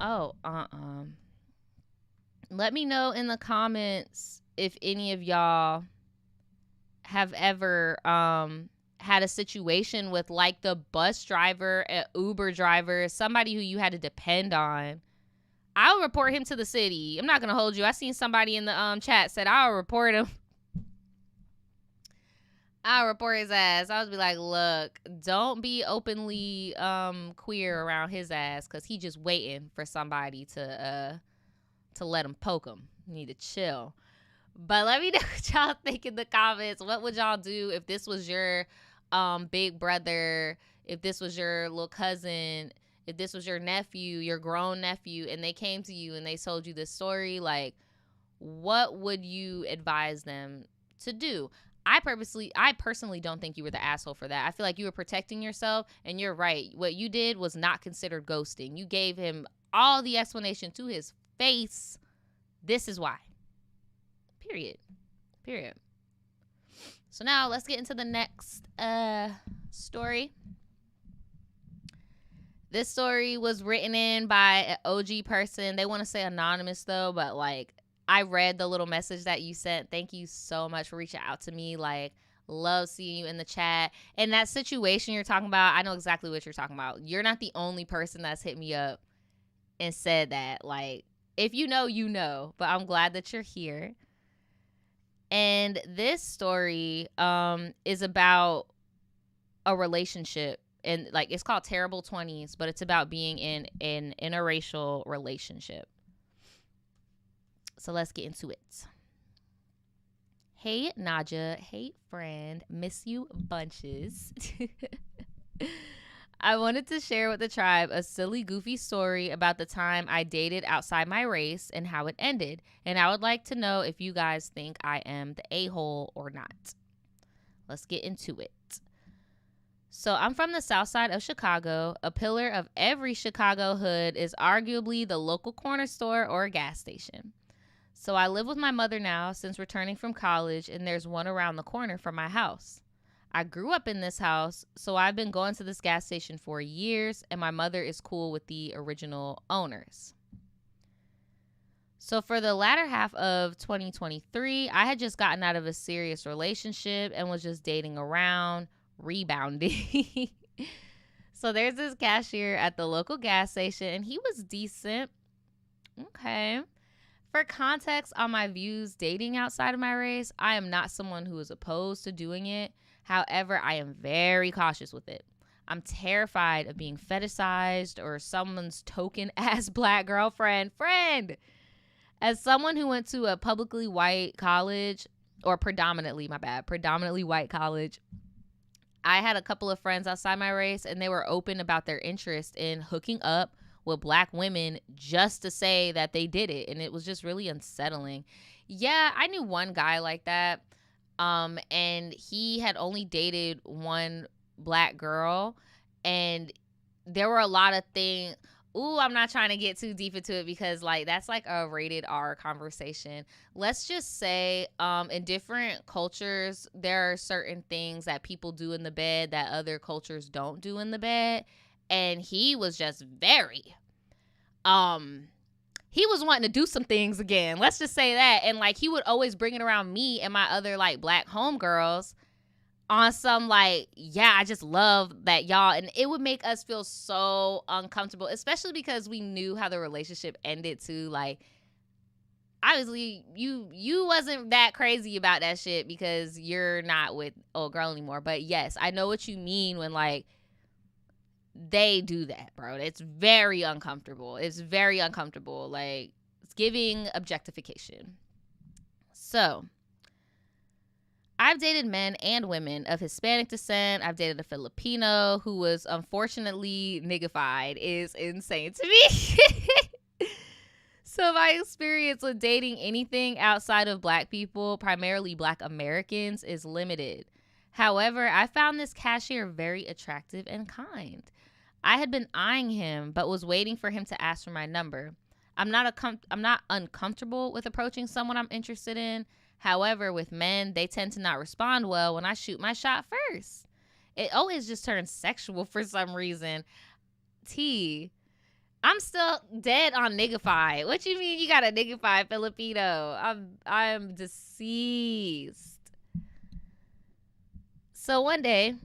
B: oh, Let me know in the comments if any of y'all have ever had a situation with like the bus driver, an Uber driver, somebody who you had to depend on. I'll report him to the city. I'm not going to hold you. I seen somebody in the chat said I'll report him. I'll report his ass. I would be like, look, don't be openly queer around his ass, because he just waiting for somebody to let him poke him. You need to chill. But let me know what y'all think in the comments. What would y'all do if this was your big brother, if this was your little cousin, if this was your nephew, your grown nephew, and they came to you and they told you this story? Like, what would you advise them to do? I personally don't think you were the asshole for that. I feel like you were protecting yourself, and you're right. What you did was not considered ghosting. You gave him all the explanation to his face. This is why. Period. So now let's get into the next story. This story was written in by an OG person. They want to say anonymous though, but like, I read the little message that you sent. Thank you so much for reaching out to me. Like, Love seeing you in the chat. And that situation you're talking about, I know exactly what you're talking about. You're not the only person that's hit me up and said that. Like, if you know, you know. But I'm glad that you're here. And this story is about a relationship. And, like, it's called Terrible 20s, but it's about being in an interracial relationship. So let's get into it. Hey, Naja. Hey, friend. Miss you bunches. I wanted to share with the tribe a silly, goofy story about the time I dated outside my race and how it ended. And I would like to know if you guys think I am the a-hole or not. Let's get into it. So I'm from the south side of Chicago. A pillar of every Chicago hood is arguably the local corner store or gas station. So I live with my mother now since returning from college, and there's one around the corner from my house. I grew up in this house, so I've been going to this gas station for years, and my mother is cool with the original owners. So for the latter half of 2023, I had just gotten out of a serious relationship and was just dating around, rebounding. So there's this cashier at the local gas station, and he was decent. Okay. For context on my views dating outside of my race, I am not someone who is opposed to doing it. However, I am very cautious with it. I'm terrified of being fetishized or someone's token ass black girlfriend. As someone who went to a publicly white college, or predominantly white college, I had a couple of friends outside my race, and they were open about their interest in hooking up with black women just to say that they did it. And it was just really unsettling. Yeah, I knew one guy like that. And he had only dated one black girl. And there were a lot of things. Ooh, I'm not trying to get too deep into it because, like, that's like a rated R conversation. Let's just say in different cultures, there are certain things that people do in the bed that other cultures don't do in the bed. And he was just very, he was wanting to do some things again. Let's just say that. And, like, he would always bring it around me and my other, like, black homegirls on some, like, yeah, I just love that y'all. And it would make us feel so uncomfortable, especially because we knew how the relationship ended too. Like, obviously, you wasn't that crazy about that shit because you're not with old girl anymore. But, yes, I know what you mean when, like, they do that, bro. It's very uncomfortable. Like, it's giving objectification. So I've dated men and women of Hispanic descent. I've dated a Filipino who was unfortunately niggified. Is insane to me. So my experience with dating anything outside of black people, primarily black Americans, is limited. However, I found this cashier very attractive and kind. I had been eyeing him, but was waiting for him to ask for my number. I'm not uncomfortable with approaching someone I'm interested in. However, with men, they tend to not respond well when I shoot my shot first. It always just turns sexual for some reason. I'm still dead on niggified. What you mean you got a niggified Filipino? I'm deceased. So one day,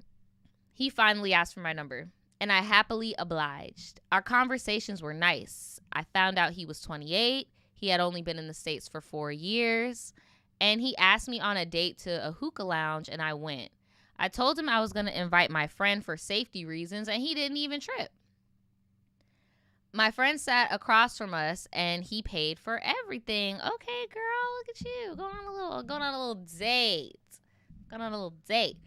B: he finally asked for my number, and I happily obliged. Our conversations were nice. I found out he was 28. He had only been in the States for 4 years. And he asked me on a date to a hookah lounge, and I went. I told him I was going to invite my friend for safety reasons, and he didn't even trip. My friend sat across from us, and he paid for everything. Okay, girl, look at you. Going on a little date.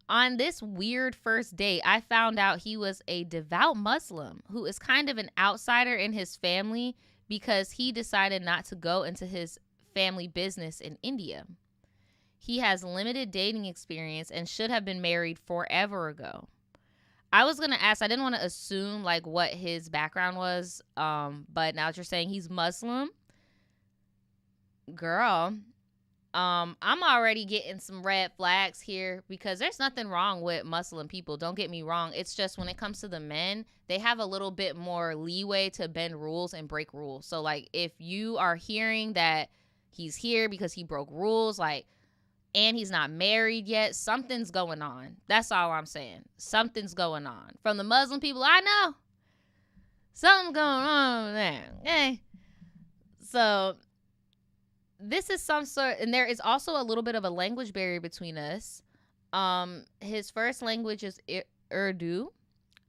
B: On this weird first date, I found out he was a devout Muslim who is kind of an outsider in his family because he decided not to go into his family business in India. He has limited dating experience and should have been married forever ago. I was going to ask, I didn't want to assume like what his background was, but now that you're saying he's Muslim, girl, I'm already getting some red flags here because there's nothing wrong with Muslim people. Don't get me wrong. It's just when it comes to the men, they have a little bit more leeway to bend rules and break rules. So like if you are hearing that he's here because he broke rules, like and he's not married yet. Something's going on. That's all I'm saying. Something's going on. From the Muslim people I know, something's going on there. Okay. So this is some sort, and there is also a little bit of a language barrier between us. His first language is Urdu,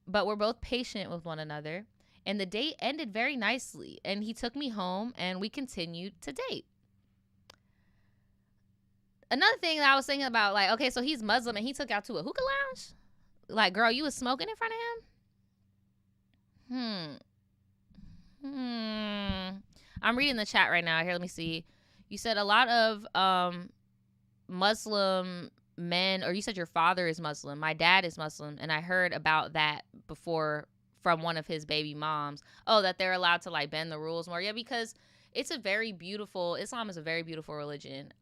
B: but we're both patient with one another. And the date ended very nicely, and he took me home, and we continued to date. Another thing that I was thinking about, like, okay, so he's Muslim, and he took out to a hookah lounge? Like, girl, you was smoking in front of him? I'm reading the chat right now. Here, let me see. You said a lot of Muslim men, or you said your father is Muslim. My dad is Muslim, and I heard about that before from one of his baby moms. Oh, that they're allowed to, like, bend the rules more. Yeah, because it's a very beautiful, Islam is a very beautiful religion.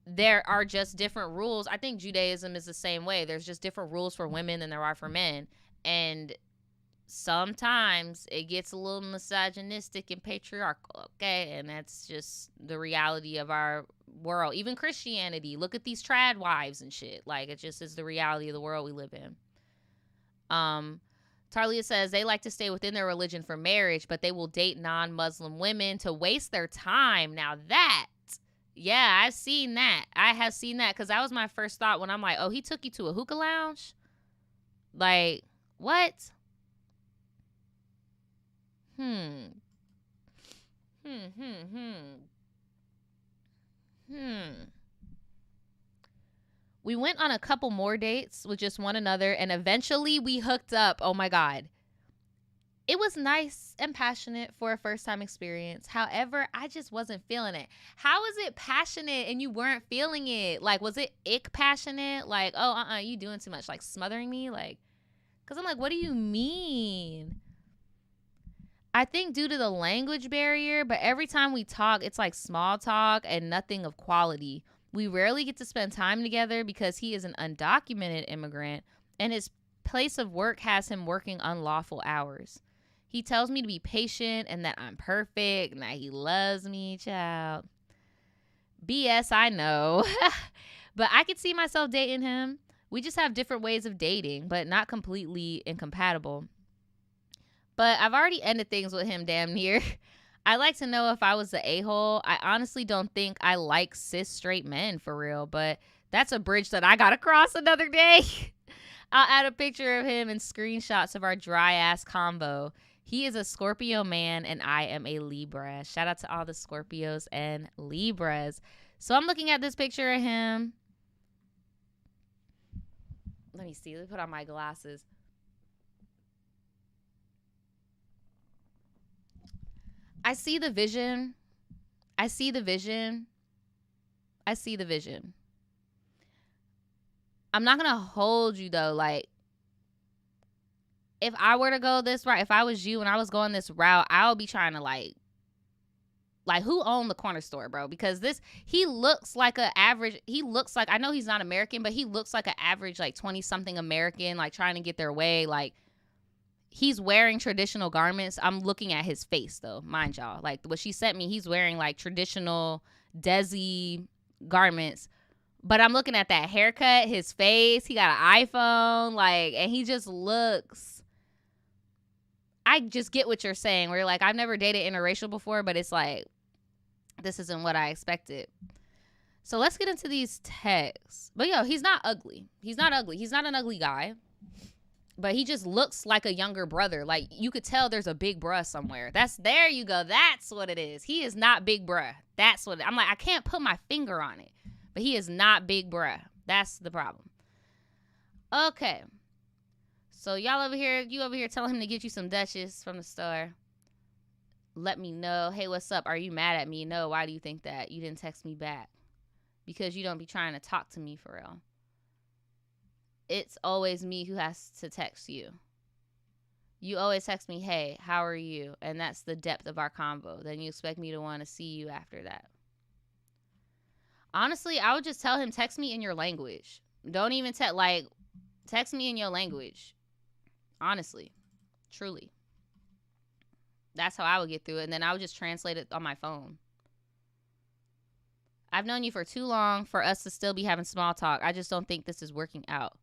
B: There are just different rules. I think Judaism is the same way. There's just different rules for women than there are for men. And sometimes it gets a little misogynistic and patriarchal, okay? And that's just the reality of our world. Even Christianity, look at these trad wives and shit. Like, it just is the reality of the world we live in. Tarlia says they like to stay within their religion for marriage, but they will date non-Muslim women to waste their time. Now that, yeah, I've seen that. I have seen that, because that was my first thought when I'm like, oh, he took you to a hookah lounge? Like, what? We went on a couple more dates with just one another, and eventually we hooked up. Oh my God. It was nice and passionate for a first-time experience. However, I just wasn't feeling it. How is it passionate and you weren't feeling it? Like, was it ick passionate? Like, oh, you doing too much. Like, smothering me? Like, because I'm like, what do you mean? I think due to the language barrier, but every time we talk, it's like small talk and nothing of quality. We rarely get to spend time together because he is an undocumented immigrant, and his place of work has him working unlawful hours. He tells me to be patient and that I'm perfect and that he loves me, child. BS, I know. But I could see myself dating him. We just have different ways of dating, but not completely incompatible. But I've already ended things with him damn near. I like to know if I was the a-hole. I honestly don't think I like cis straight men for real, but that's a bridge that I gotta cross another day. I'll add a picture of him and screenshots of our dry ass combo. He is a Scorpio man and I am a Libra. Shout out to all the Scorpios and Libras. So I'm looking at this picture of him. Let me see. Let me put on my glasses. I see the vision. I see the vision. I see the vision. I'm not going to hold you, though. Like, if I were to go this route, if I was you and I was going this route, I would be trying to, like, who owned the corner store, bro? Because he looks like an average, I know he's not American, but he looks like an average, like, 20-something American, like, trying to get their way. Like, he's wearing traditional garments. I'm looking at his face, though, mind y'all. Like, what she sent me, he's wearing, like, traditional Desi garments. But I'm looking at that haircut, his face. He got an iPhone, like, and he just looks. I just get what you're saying. Where you're like, I've never dated interracial before, but it's like, this isn't what I expected. So let's get into these texts. But yo, he's not ugly. He's not ugly. He's not an ugly guy. But he just looks like a younger brother. Like, you could tell there's a big bruh somewhere. There you go. That's what it is. He is not big bruh. That's what I'm like, I can't put my finger on it. But he is not big bruh. That's the problem. Okay. So you over here telling him to get you some Dutchess from the store. Let me know. Hey, what's up? Are you mad at me? No. Why do you think that? You didn't text me back. Because you don't be trying to talk to me for real. It's always me who has to text you. You always text me, hey, how are you? And that's the depth of our convo. Then you expect me to want to see you after that. Honestly, I would just tell him, text me in your language. Don't even text me in your language. Honestly. Truly. That's how I would get through it. And then I would just translate it on my phone. I've known you for too long for us to still be having small talk. I just don't think this is working out.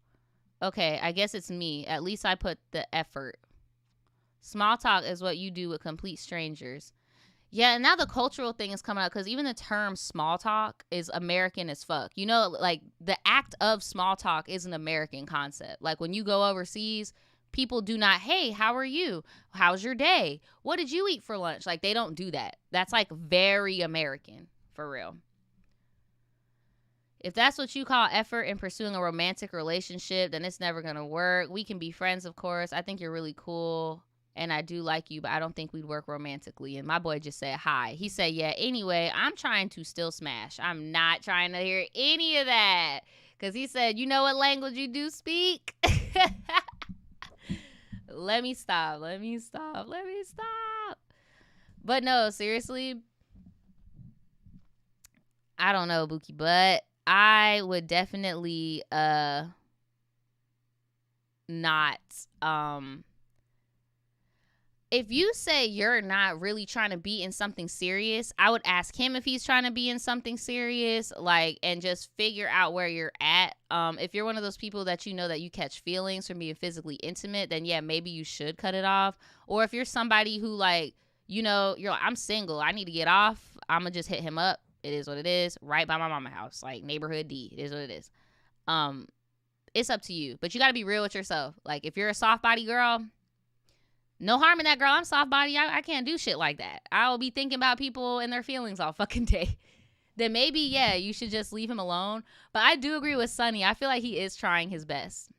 B: Okay, I guess it's me. At least I put the effort. Small talk is what you do with complete strangers. Yeah, and now the cultural thing is coming out because even the term small talk is American as fuck. You know, like the act of small talk is an American concept. Like when you go overseas, people do not, hey, how are you? How's your day? What did you eat for lunch? Like they don't do that. That's like very American, for real. If that's what you call effort in pursuing a romantic relationship, then it's never going to work. We can be friends, of course. I think you're really cool. And I do like you, but I don't think we'd work romantically. And my boy just said hi. He said, yeah, anyway, I'm trying to still smash. I'm not trying to hear any of that. Because he said, you know what language you do speak? Let me stop. But no, seriously, I don't know, Buki, but I would definitely not if you say you're not really trying to be in something serious, I would ask him if he's trying to be in something serious, like, and just figure out where you're at. If you're one of those people that you know that you catch feelings from being physically intimate, then yeah, maybe you should cut it off. Or if you're somebody who, like, you know, you're like, I'm single, I need to get off, I'm gonna just hit him up. It is what it is, right by my mama house, like neighborhood D. It is what it is. It's up to you, but you gotta be real with yourself. Like, if you're a soft body girl, no harm in that, girl. I'm soft body. I can't do shit like that. I'll be thinking about people and their feelings all fucking day. Then maybe, yeah, you should just leave him alone. But I do agree with Sonny. I feel like he is trying his best.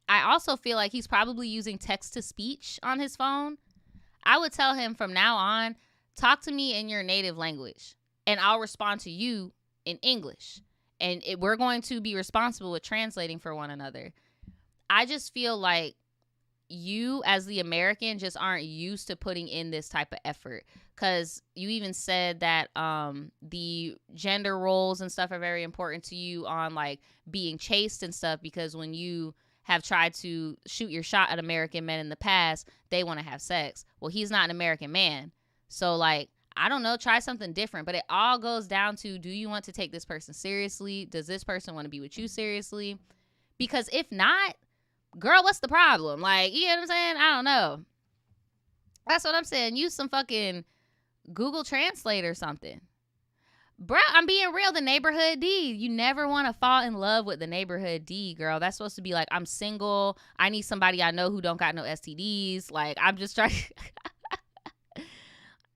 B: I also feel like he's probably using text to speech on his phone. I would tell him from now on, talk to me in your native language, and I'll respond to you in English. And we're going to be responsible with translating for one another. I just feel like you as the American just aren't used to putting in this type of effort, because you even said that the gender roles and stuff are very important to you on like being chaste and stuff, because when you have tried to shoot your shot at American men in the past, they want to have sex. Well, he's not an American man, so like, I don't know, try something different. But it all goes down to, do you want to take this person seriously? Does this person want to be with you seriously? Because if not, girl, what's the problem? Like, you know what I'm saying? I don't know. That's what I'm saying. Use some fucking Google Translate or something. Bruh, I'm being real. The neighborhood D. You never want to fall in love with the neighborhood D, girl. That's supposed to be like, I'm single. I need somebody I know who don't got no STDs. Like, I'm just trying.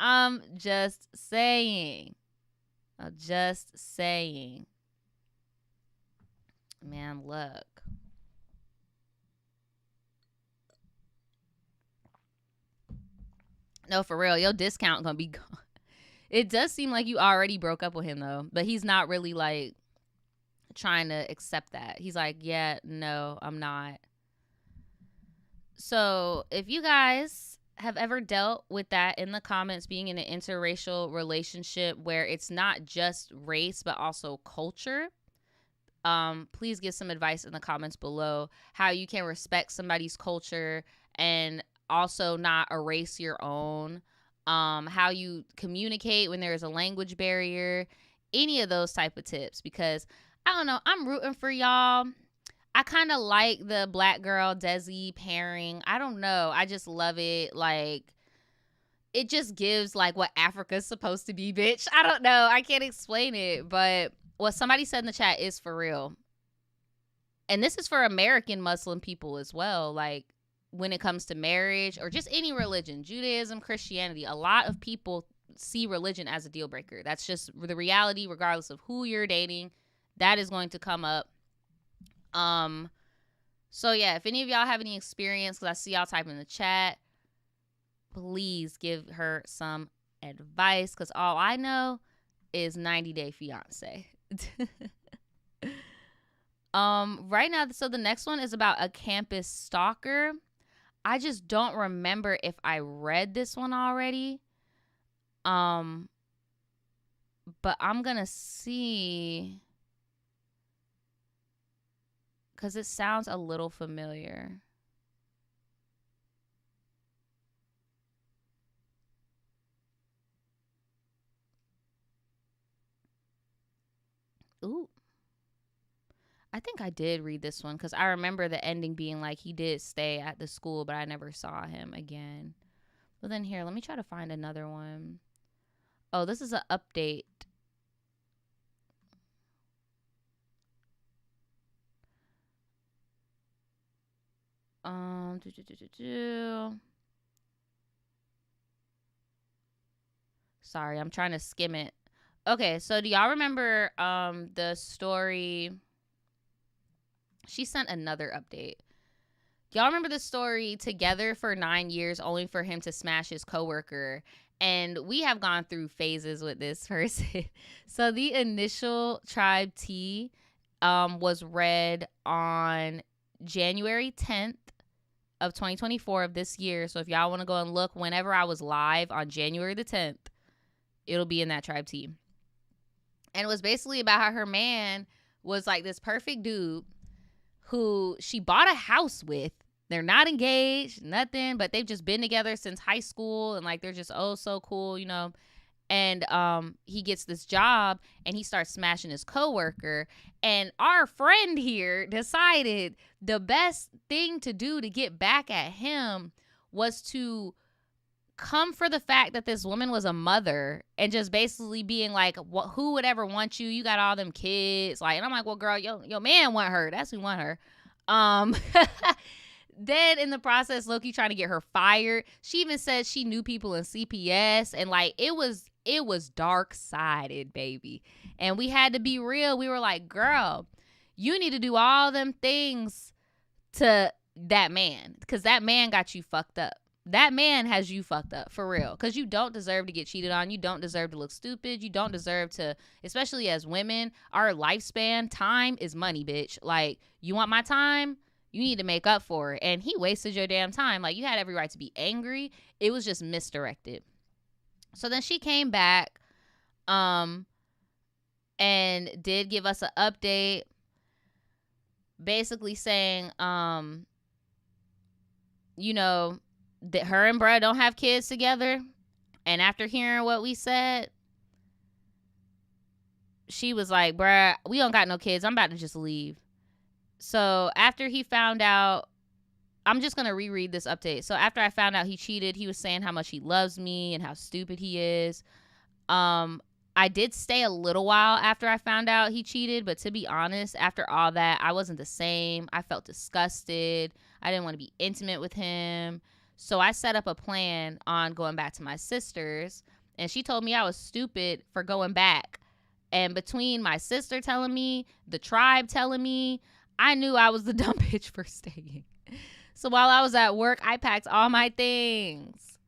B: I'm just saying. Man, look. No, for real, your discount gonna be gone. It does seem like you already broke up with him though, but he's not really like trying to accept that. He's like, yeah, no, I'm not. So if you guys have ever dealt with that in the comments, being in an interracial relationship where it's not just race but also culture, please give some advice in the comments below how you can respect somebody's culture and also not erase your own, how you communicate when there's a language barrier, any of those type of tips. Because I don't know, I'm rooting for y'all. I kind of like the black girl Desi pairing. I don't know, I just love it. Like, it just gives like what Africa's supposed to be, bitch. I don't know, I can't explain it, but what somebody said in the chat is for real. And this is for American Muslim people as well. Like, when it comes to marriage or just any religion, Judaism, Christianity, a lot of people see religion as a deal breaker. That's just the reality, regardless of who you're dating. That is going to come up. So yeah, if any of y'all have any experience, because I see y'all typing in the chat, please give her some advice, because all I know is 90 Day Fiance. Right now, so the next one is about a campus stalker. I just don't remember if I read this one already. But I'm gonna see, because it sounds a little familiar. ooh, I think I did read this one because I remember the ending being like he did stay at the school, but I never saw him again. But then here, let me try to find another one. Oh, this is an update. Sorry, I'm trying to skim it. Okay, so do y'all remember the story? She sent another update. Y'all remember the story, together for 9 years only for him to smash his coworker? And we have gone through phases with this person. So the initial TRIBETEA was read on January 10th of 2024 of this year. So if y'all want to go and look whenever I was live on January the 10th, it'll be in that TRIBETEA. And it was basically about how her man was like this perfect dude who she bought a house with. They're not engaged, nothing, but they've just been together since high school, and like they're just so cool, you know. And he gets this job and he starts smashing his coworker, and our friend here decided the best thing to do to get back at him was to come for the fact that this woman was a mother and just basically being like, who would ever want you? You got all them kids. Like, and I'm like, well, girl, your man want her. That's who want her. Then in the process, Loki trying to get her fired. She even said she knew people in CPS, and like it was dark-sided, baby. And we had to be real. We were like, girl, you need to do all them things to that man, because that man got you fucked up. That man has you fucked up, for real, because you don't deserve to get cheated on. You don't deserve to look stupid. You don't deserve to, especially as women, our lifespan, time is money, bitch. Like, you want my time? You need to make up for it. And he wasted your damn time. Like, you had every right to be angry. It was just misdirected. So then she came back and did give us an update, basically saying, you know, that her and bruh don't have kids together. And after hearing what we said, she was like, bruh, we don't got no kids. I'm about to just leave. So after he found out, I'm just going to reread this update. So after I found out he cheated, he was saying how much he loves me and how stupid he is. I did stay a little while after I found out he cheated, but to be honest, after all that, I wasn't the same. I felt disgusted. I didn't want to be intimate with him. So I set up a plan on going back to my sister's, and she told me I was stupid for going back. And between my sister telling me, the tribe telling me, I knew I was the dumb bitch for staying. So while I was at work, I packed all my things.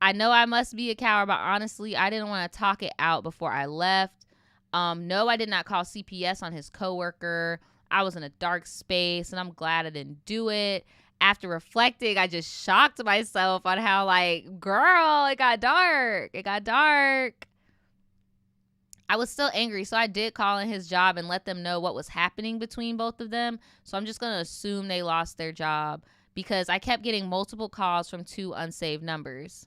B: I know I must be a coward, but honestly, I didn't want to talk it out before I left. No, I did not call CPS on his coworker. I was in a dark space, and I'm glad I didn't do it. After reflecting, I just shocked myself on how, like, girl, it got dark. It got dark. I was still angry, so I did call in his job and let them know what was happening between both of them. So I'm just going to assume they lost their job because I kept getting multiple calls from 2 unsaved numbers.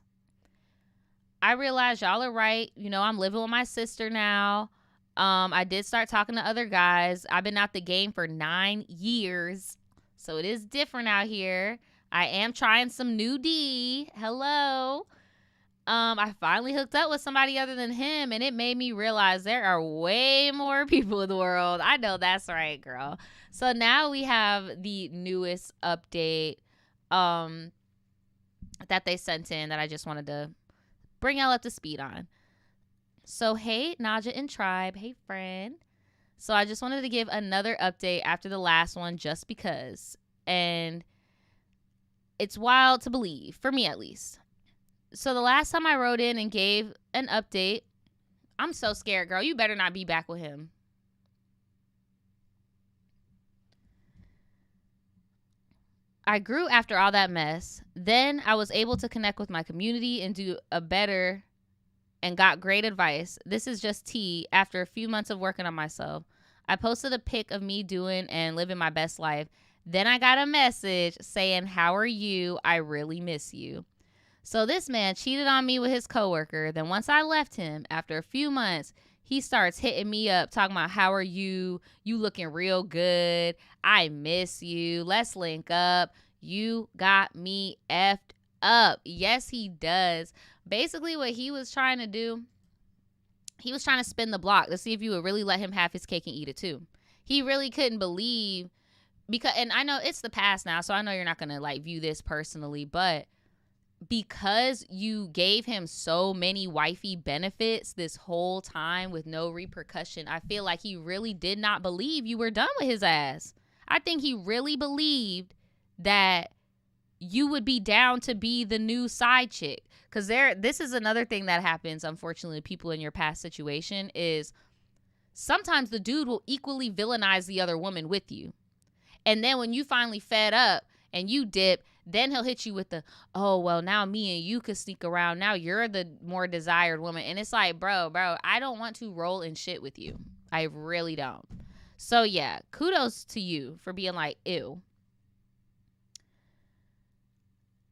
B: I realized y'all are right. You know, I'm living with my sister now. I did start talking to other guys. I've been out the game for 9 years, so it is different out here. I am trying some new D. Hello. I finally hooked up with somebody other than him, and it made me realize there are way more people in the world. I know that's right, girl. So now we have the newest update that they sent in that I just wanted to bring y'all up to speed on. So, hey, Naja and Tribe. Hey, friend. So I just wanted to give another update after the last one just because. And it's wild to believe, for me at least. So the last time I wrote in and gave an update, I'm so scared, girl. You better not be back with him. I grew after all that mess. Then I was able to connect with my community and do a better and got great advice. This is just tea after a few months of working on myself. I posted a pic of me doing and living my best life. Then I got a message saying, "How are you? I really miss you." So this man cheated on me with his coworker. Then once I left him, after a few months, he starts hitting me up talking about, how are you? You looking real good. I miss you. Let's link up. You got me effed up. Yes, he does. Basically, what he was trying to do, he was trying to spin the block to see if you would really let him have his cake and eat it too. He really couldn't believe, because, and I know it's the past now, so I know you're not going to like view this personally, but because you gave him so many wifey benefits this whole time with no repercussion, I feel like he really did not believe you were done with his ass. I think he really believed that you would be down to be the new side chick. Because this is another thing that happens, unfortunately, to people in your past situation, is sometimes the dude will equally villainize the other woman with you. And then when you finally fed up and you dip, then he'll hit you with the, oh, well, now me and you could sneak around. Now you're the more desired woman. And it's like, bro, I don't want to roll in shit with you. I really don't. So, yeah, kudos to you for being like, ew.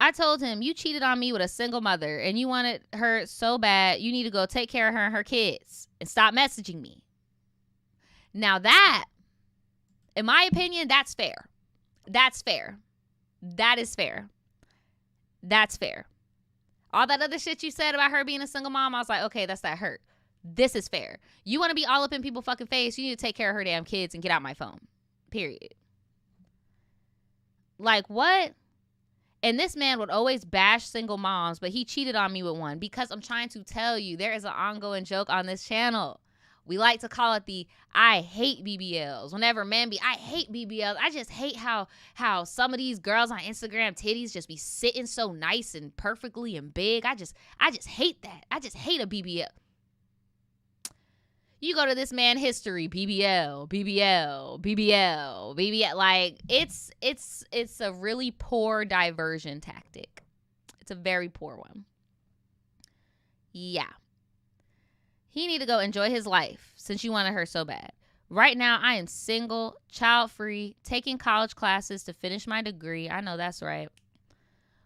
B: I told him, you cheated on me with a single mother and you wanted her so bad, you need to go take care of her and her kids and stop messaging me. Now that, in my opinion, that's fair. That's fair. That is fair. That's fair. All that other shit you said about her being a single mom, I was like, okay, that's that hurt. This is fair. You want to be all up in people's fucking face, you need to take care of her damn kids and get out my phone. Period. Like, what? And this man would always bash single moms, but he cheated on me with one, because I'm trying to tell you, there is an ongoing joke on this channel. We like to call it the I hate BBLs. Whenever men be, I hate BBLs. I just hate how some of these girls on Instagram titties just be sitting so nice and perfectly and big. I just hate that. I just hate a BBL. You go to this man history, BBL. Like, it's a really poor diversion tactic. It's a very poor one. Yeah. He need to go enjoy his life since you wanted her so bad. Right now, I am single, child-free, taking college classes to finish my degree. I know that's right.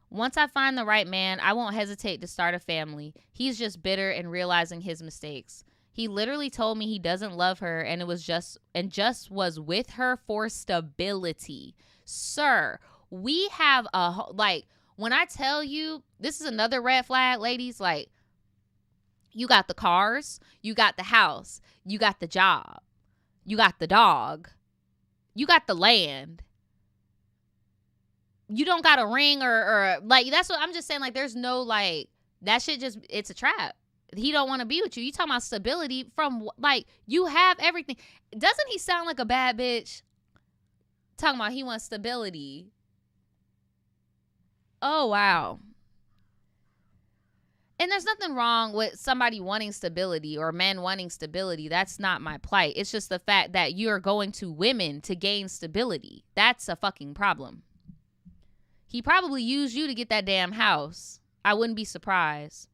B: Once I find the right man, I won't hesitate to start a family. He's just bitter and realizing his mistakes. He literally told me he doesn't love her and just was with her for stability. Sir, we have when I tell you, this is another red flag, ladies, like, you got the cars, you got the house, you got the job, you got the dog, you got the land. You don't got a ring or like, that's what I'm just saying. Like, there's no, like, that shit just, it's a trap. He don't want to be with you. You talking about stability from, like, you have everything. Doesn't he sound like a bad bitch? Talking about he wants stability. Oh, wow. And there's nothing wrong with somebody wanting stability or men wanting stability. That's not my plight. It's just the fact that you're going to women to gain stability. That's a fucking problem. He probably used you to get that damn house. I wouldn't be surprised.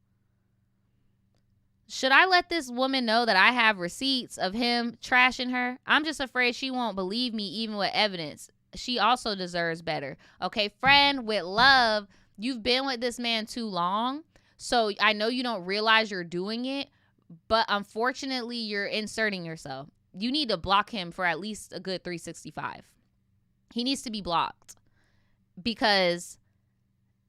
B: Should I let this woman know that I have receipts of him trashing her? I'm just afraid she won't believe me even with evidence. She also deserves better. Okay, friend, with love, you've been with this man too long. So I know you don't realize you're doing it, but unfortunately, you're inserting yourself. You need to block him for at least a good 365. He needs to be blocked, because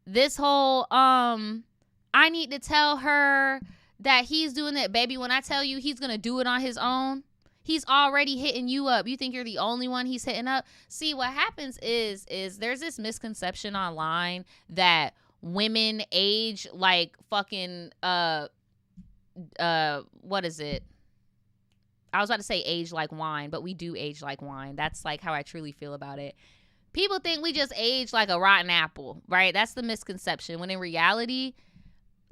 B: this whole, I need to tell her that he's doing it. Baby, when I tell you he's going to do it on his own, he's already hitting you up. You think you're the only one he's hitting up? See, what happens is there's this misconception online that women age like fucking, what is it? I was about to say age like wine, but we do age like wine. That's like how I truly feel about it. People think we just age like a rotten apple, right? That's the misconception. When in reality,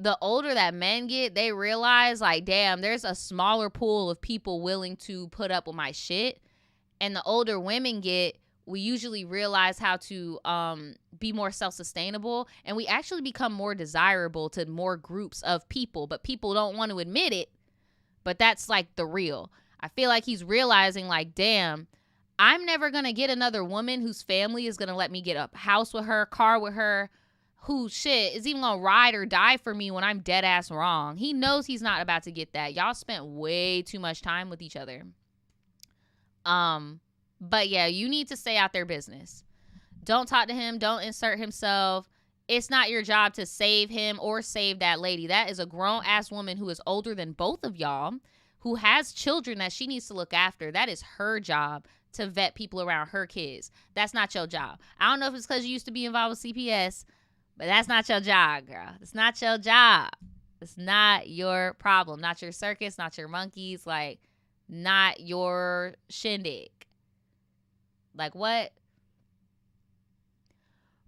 B: the older that men get, they realize, like, damn, there's a smaller pool of people willing to put up with my shit. And the older women get, we usually realize how to be more self-sustainable, and we actually become more desirable to more groups of people, but people don't want to admit it. But that's like the real. I feel like he's realizing, like, damn, I'm never going to get another woman whose family is going to let me get a house with her, car with her, who shit is even gonna ride or die for me when I'm dead ass wrong. He knows he's not about to get that. Y'all spent way too much time with each other. But yeah, you need to stay out their business. Don't talk to him. Don't insert himself. It's not your job to save him or save that lady. That is a grown-ass woman who is older than both of y'all, who has children that she needs to look after. That is her job, to vet people around her kids. That's not your job. I don't know if it's because you used to be involved with CPS, but that's not your job, girl. It's not your job. It's not your problem. Not your circus, not your monkeys, like, not your shindig. Like, what?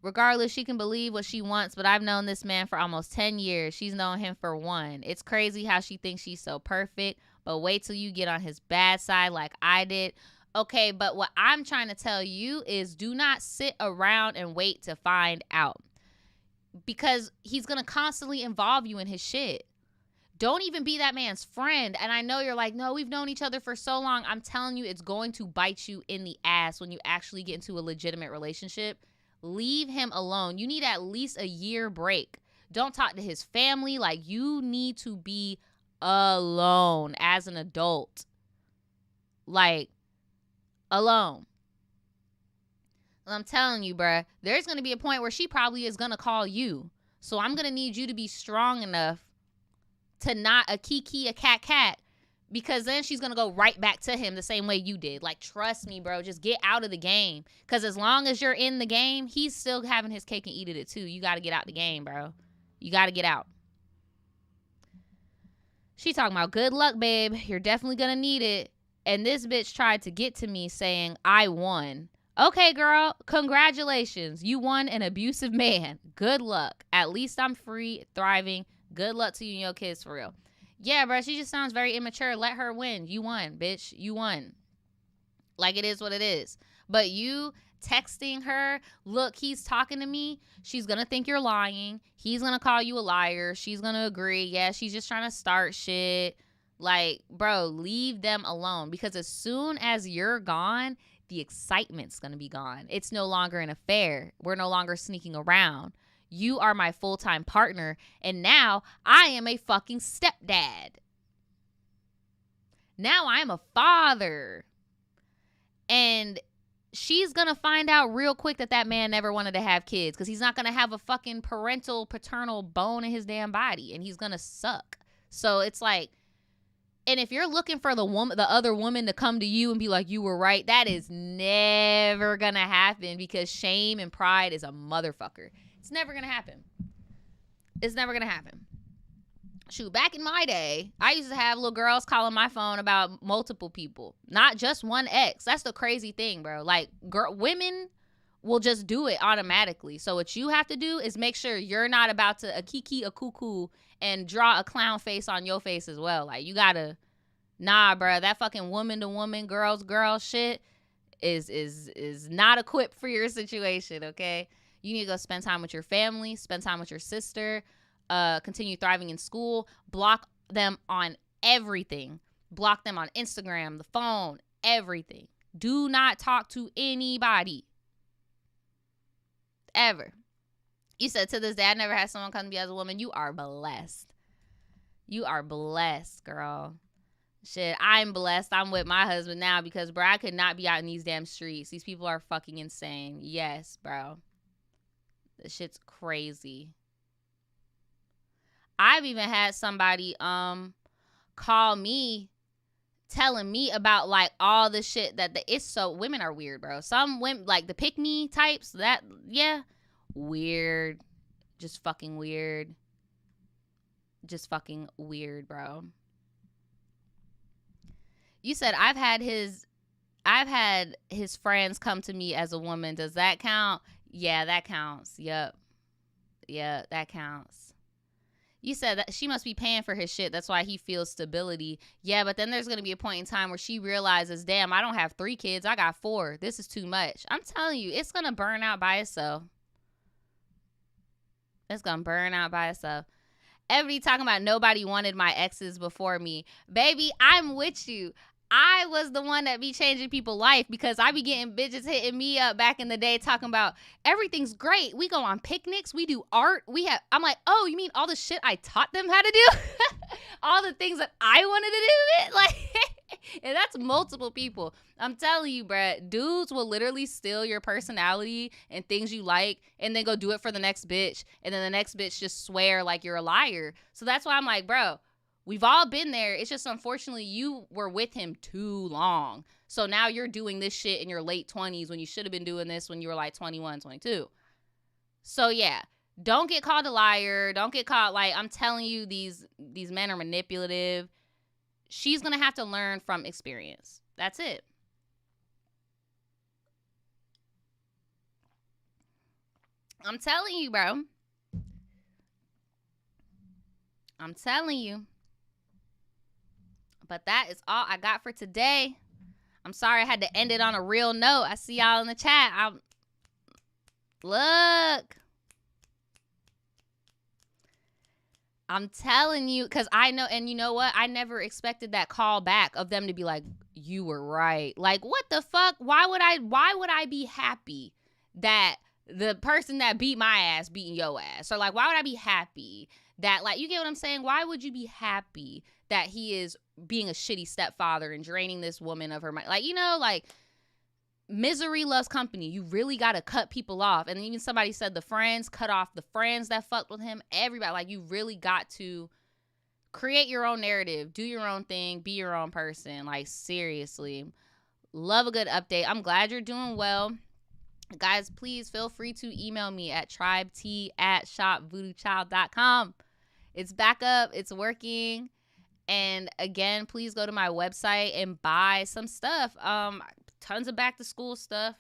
B: Regardless, she can believe what she wants, but I've known this man for almost 10 years. She's known him for 1. It's crazy how she thinks she's so perfect, but wait till you get on his bad side like I did. Okay, but what I'm trying to tell you is do not sit around and wait to find out, because he's going to constantly involve you in his shit. Don't even be that man's friend. And I know you're like, no, we've known each other for so long. I'm telling you, it's going to bite you in the ass when you actually get into a legitimate relationship. Leave him alone. You need at least a year break. Don't talk to his family. Like, you need to be alone as an adult. Like, alone. And I'm telling you, bruh, there's going to be a point where she probably is going to call you. So I'm going to need you to be strong enough to not a kiki, a cat, because then she's going to go right back to him the same way you did. Like, trust me, bro. Just get out of the game. Because as long as you're in the game, he's still having his cake and eating it too. You got to get out the game, bro. You got to get out. She talking about, good luck, babe. You're definitely going to need it. And this bitch tried to get to me saying, I won. Okay, girl. Congratulations. You won an abusive man. Good luck. At least I'm free, thriving. Good luck to you and your kids, for real. Yeah, bro, she just sounds very immature. Let her win. You won, bitch. You won. Like, it is what it is. But you texting her, look, he's talking to me. She's going to think you're lying. He's going to call you a liar. She's going to agree. Yeah, she's just trying to start shit. Like, bro, leave them alone. Because as soon as you're gone, the excitement's going to be gone. It's no longer an affair. We're no longer sneaking around. You are my full-time partner, and now I am a fucking stepdad. Now I am a father. And she's going to find out real quick that that man never wanted to have kids, because he's not going to have a fucking paternal bone in his damn body, and he's going to suck. So it's like, and if you're looking for the other woman to come to you and be like, you were right, that is never going to happen, because shame and pride is a motherfucker. It's never going to happen. It's never going to happen. Shoot, back in my day, I used to have little girls calling my phone about multiple people, not just one ex. That's the crazy thing, bro. Like, women will just do it automatically. So what you have to do is make sure you're not about to a kiki, a cuckoo, and draw a clown face on your face as well. Like, you got to, nah, bro, that fucking woman to woman, girls shit is not equipped for your situation, okay? You need to go spend time with your family, spend time with your sister, continue thriving in school, block them on everything. Block them on Instagram, the phone, everything. Do not talk to anybody. Ever. You said, to this day, I never had someone come to me as a woman. You are blessed. You are blessed, girl. Shit, I'm blessed. I'm with my husband now because, bro, I could not be out in these damn streets. These people are fucking insane. Yes, bro. This shit's crazy. I've even had somebody call me telling me about like all the shit it's so, women are weird, bro. Some women, like the pick me types, that, yeah, weird. Just fucking weird. Just fucking weird, bro. You said I've had his friends come to me as a woman. Does that count? Yeah, that counts. Yep. Yeah, that counts. You said that she must be paying for his shit. That's why he feels stability. Yeah, but then there's going to be a point in time where she realizes, damn, I don't have 3 kids. I got 4. This is too much. I'm telling you, it's going to burn out by itself. It's going to burn out by itself. Everybody talking about nobody wanted my exes before me. Baby, I'm with you. I was the one that be changing people's life because I be getting bitches hitting me up back in the day talking about everything's great. We go on picnics. We do art. I'm like, oh, you mean all the shit I taught them how to do? All the things that I wanted to do? It like, and that's multiple people. I'm telling you, bruh, dudes will literally steal your personality and things you like and then go do it for the next bitch. And then the next bitch just swear like you're a liar. So that's why I'm like, bro, we've all been there. It's just unfortunately you were with him too long. So now you're doing this shit in your late 20s when you should have been doing this when you were like 21, 22. So yeah, don't get called a liar. Don't get caught like, I'm telling you, these men are manipulative. She's going to have to learn from experience. That's it. I'm telling you, bro. I'm telling you. But that is all I got for today. I'm sorry I had to end it on a real note. I see y'all in the chat. Look. I'm telling you, because I know, and you know what? I never expected that call back of them to be like, you were right. Like, what the fuck? Why would I be happy that the person that beat my ass beating your ass? Or like, why would I be happy that, like, you get what I'm saying? Why would you be happy that he is being a shitty stepfather and draining this woman of her mind? Like, you know, like, misery loves company. You really got to cut people off. And even somebody said the friends, cut off the friends that fucked with him. Everybody, like, you really got to create your own narrative, do your own thing, be your own person. Like, seriously, love a good update. I'm glad you're doing well. Guys, please feel free to email me at tribet@shopvoodoochild.com. It's back up. It's working. And again, please go to my website and buy some stuff. Tons of back to school stuff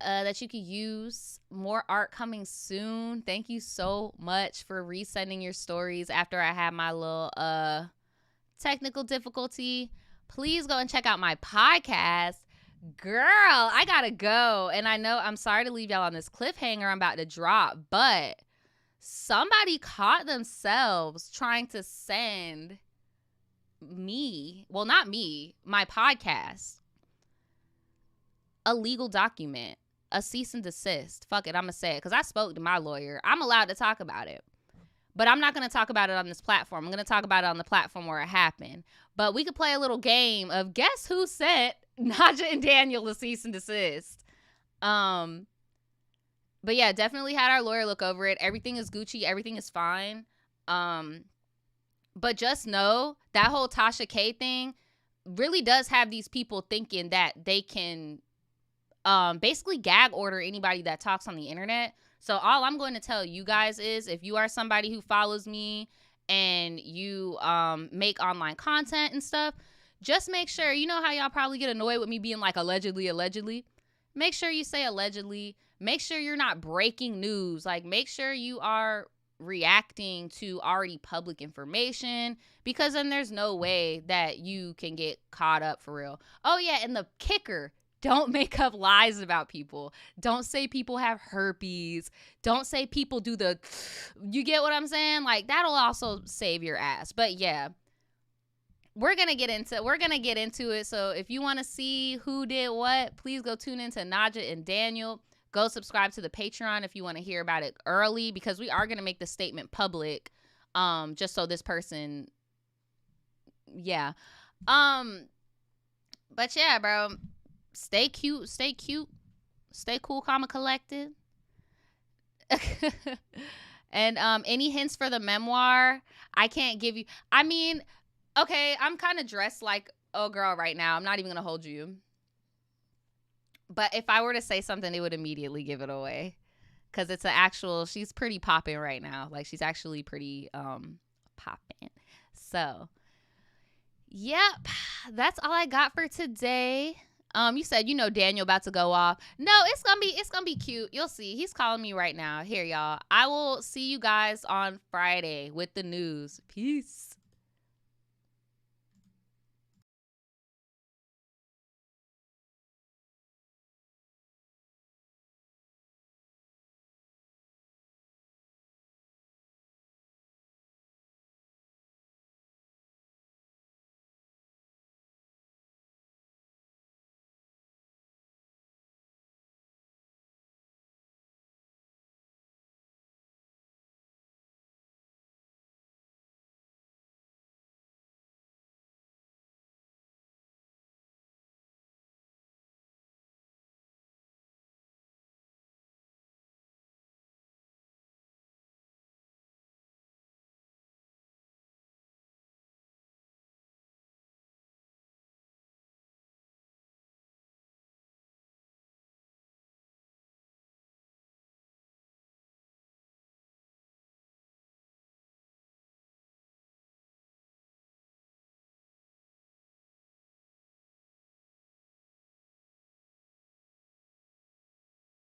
B: that you can use. More art coming soon. Thank you so much for resending your stories after I had my little technical difficulty. Please go and check out my podcast. Girl, I gotta go. And I know I'm sorry to leave y'all on this cliffhanger I'm about to drop, but somebody caught themselves trying to send me, well, not me, my podcast, a legal document, a cease and desist. Fuck it, I'm gonna say it because I spoke to my lawyer. I'm allowed to talk about it, but I'm not gonna talk about it on this platform. I'm gonna talk about it on the platform where it happened. But we could play a little game of guess who sent Naja and Daniel a cease and desist. But yeah, definitely had our lawyer look over it. Everything is Gucci. Everything is fine. But just know that whole Tasha K thing really does have these people thinking that they can basically gag order anybody that talks on the internet. So all I'm going to tell you guys is if you are somebody who follows me and you make online content and stuff, just make sure, you know how y'all probably get annoyed with me being like allegedly. Make sure you say allegedly. Make sure you're not breaking news. Like, make sure you are reacting to already public information, because then there's no way that you can get caught up for real. Oh yeah, and the kicker, don't make up lies about people. Don't say people have herpes. Don't say people do the, you get what I'm saying? Like, that'll also save your ass. But yeah, we're gonna get into it. So if you want to see who did what, please go tune into Naja and Daniel. Go subscribe to the Patreon if you want to hear about it early, because we are going to make the statement public, just so this person, yeah. But yeah, bro, stay cute, stay cool, calm, and collected. And any hints for the memoir, I can't give you. I mean, okay, I'm kind of dressed like a girl right now. I'm not even going to hold you. But if I were to say something, it would immediately give it away, because it's she's pretty popping right now. Like, she's actually pretty popping. So, yep, that's all I got for today. You said, Daniel about to go off. No, it's gonna be cute. You'll see. He's calling me right now. Here, y'all. I will see you guys on Friday with the news. Peace.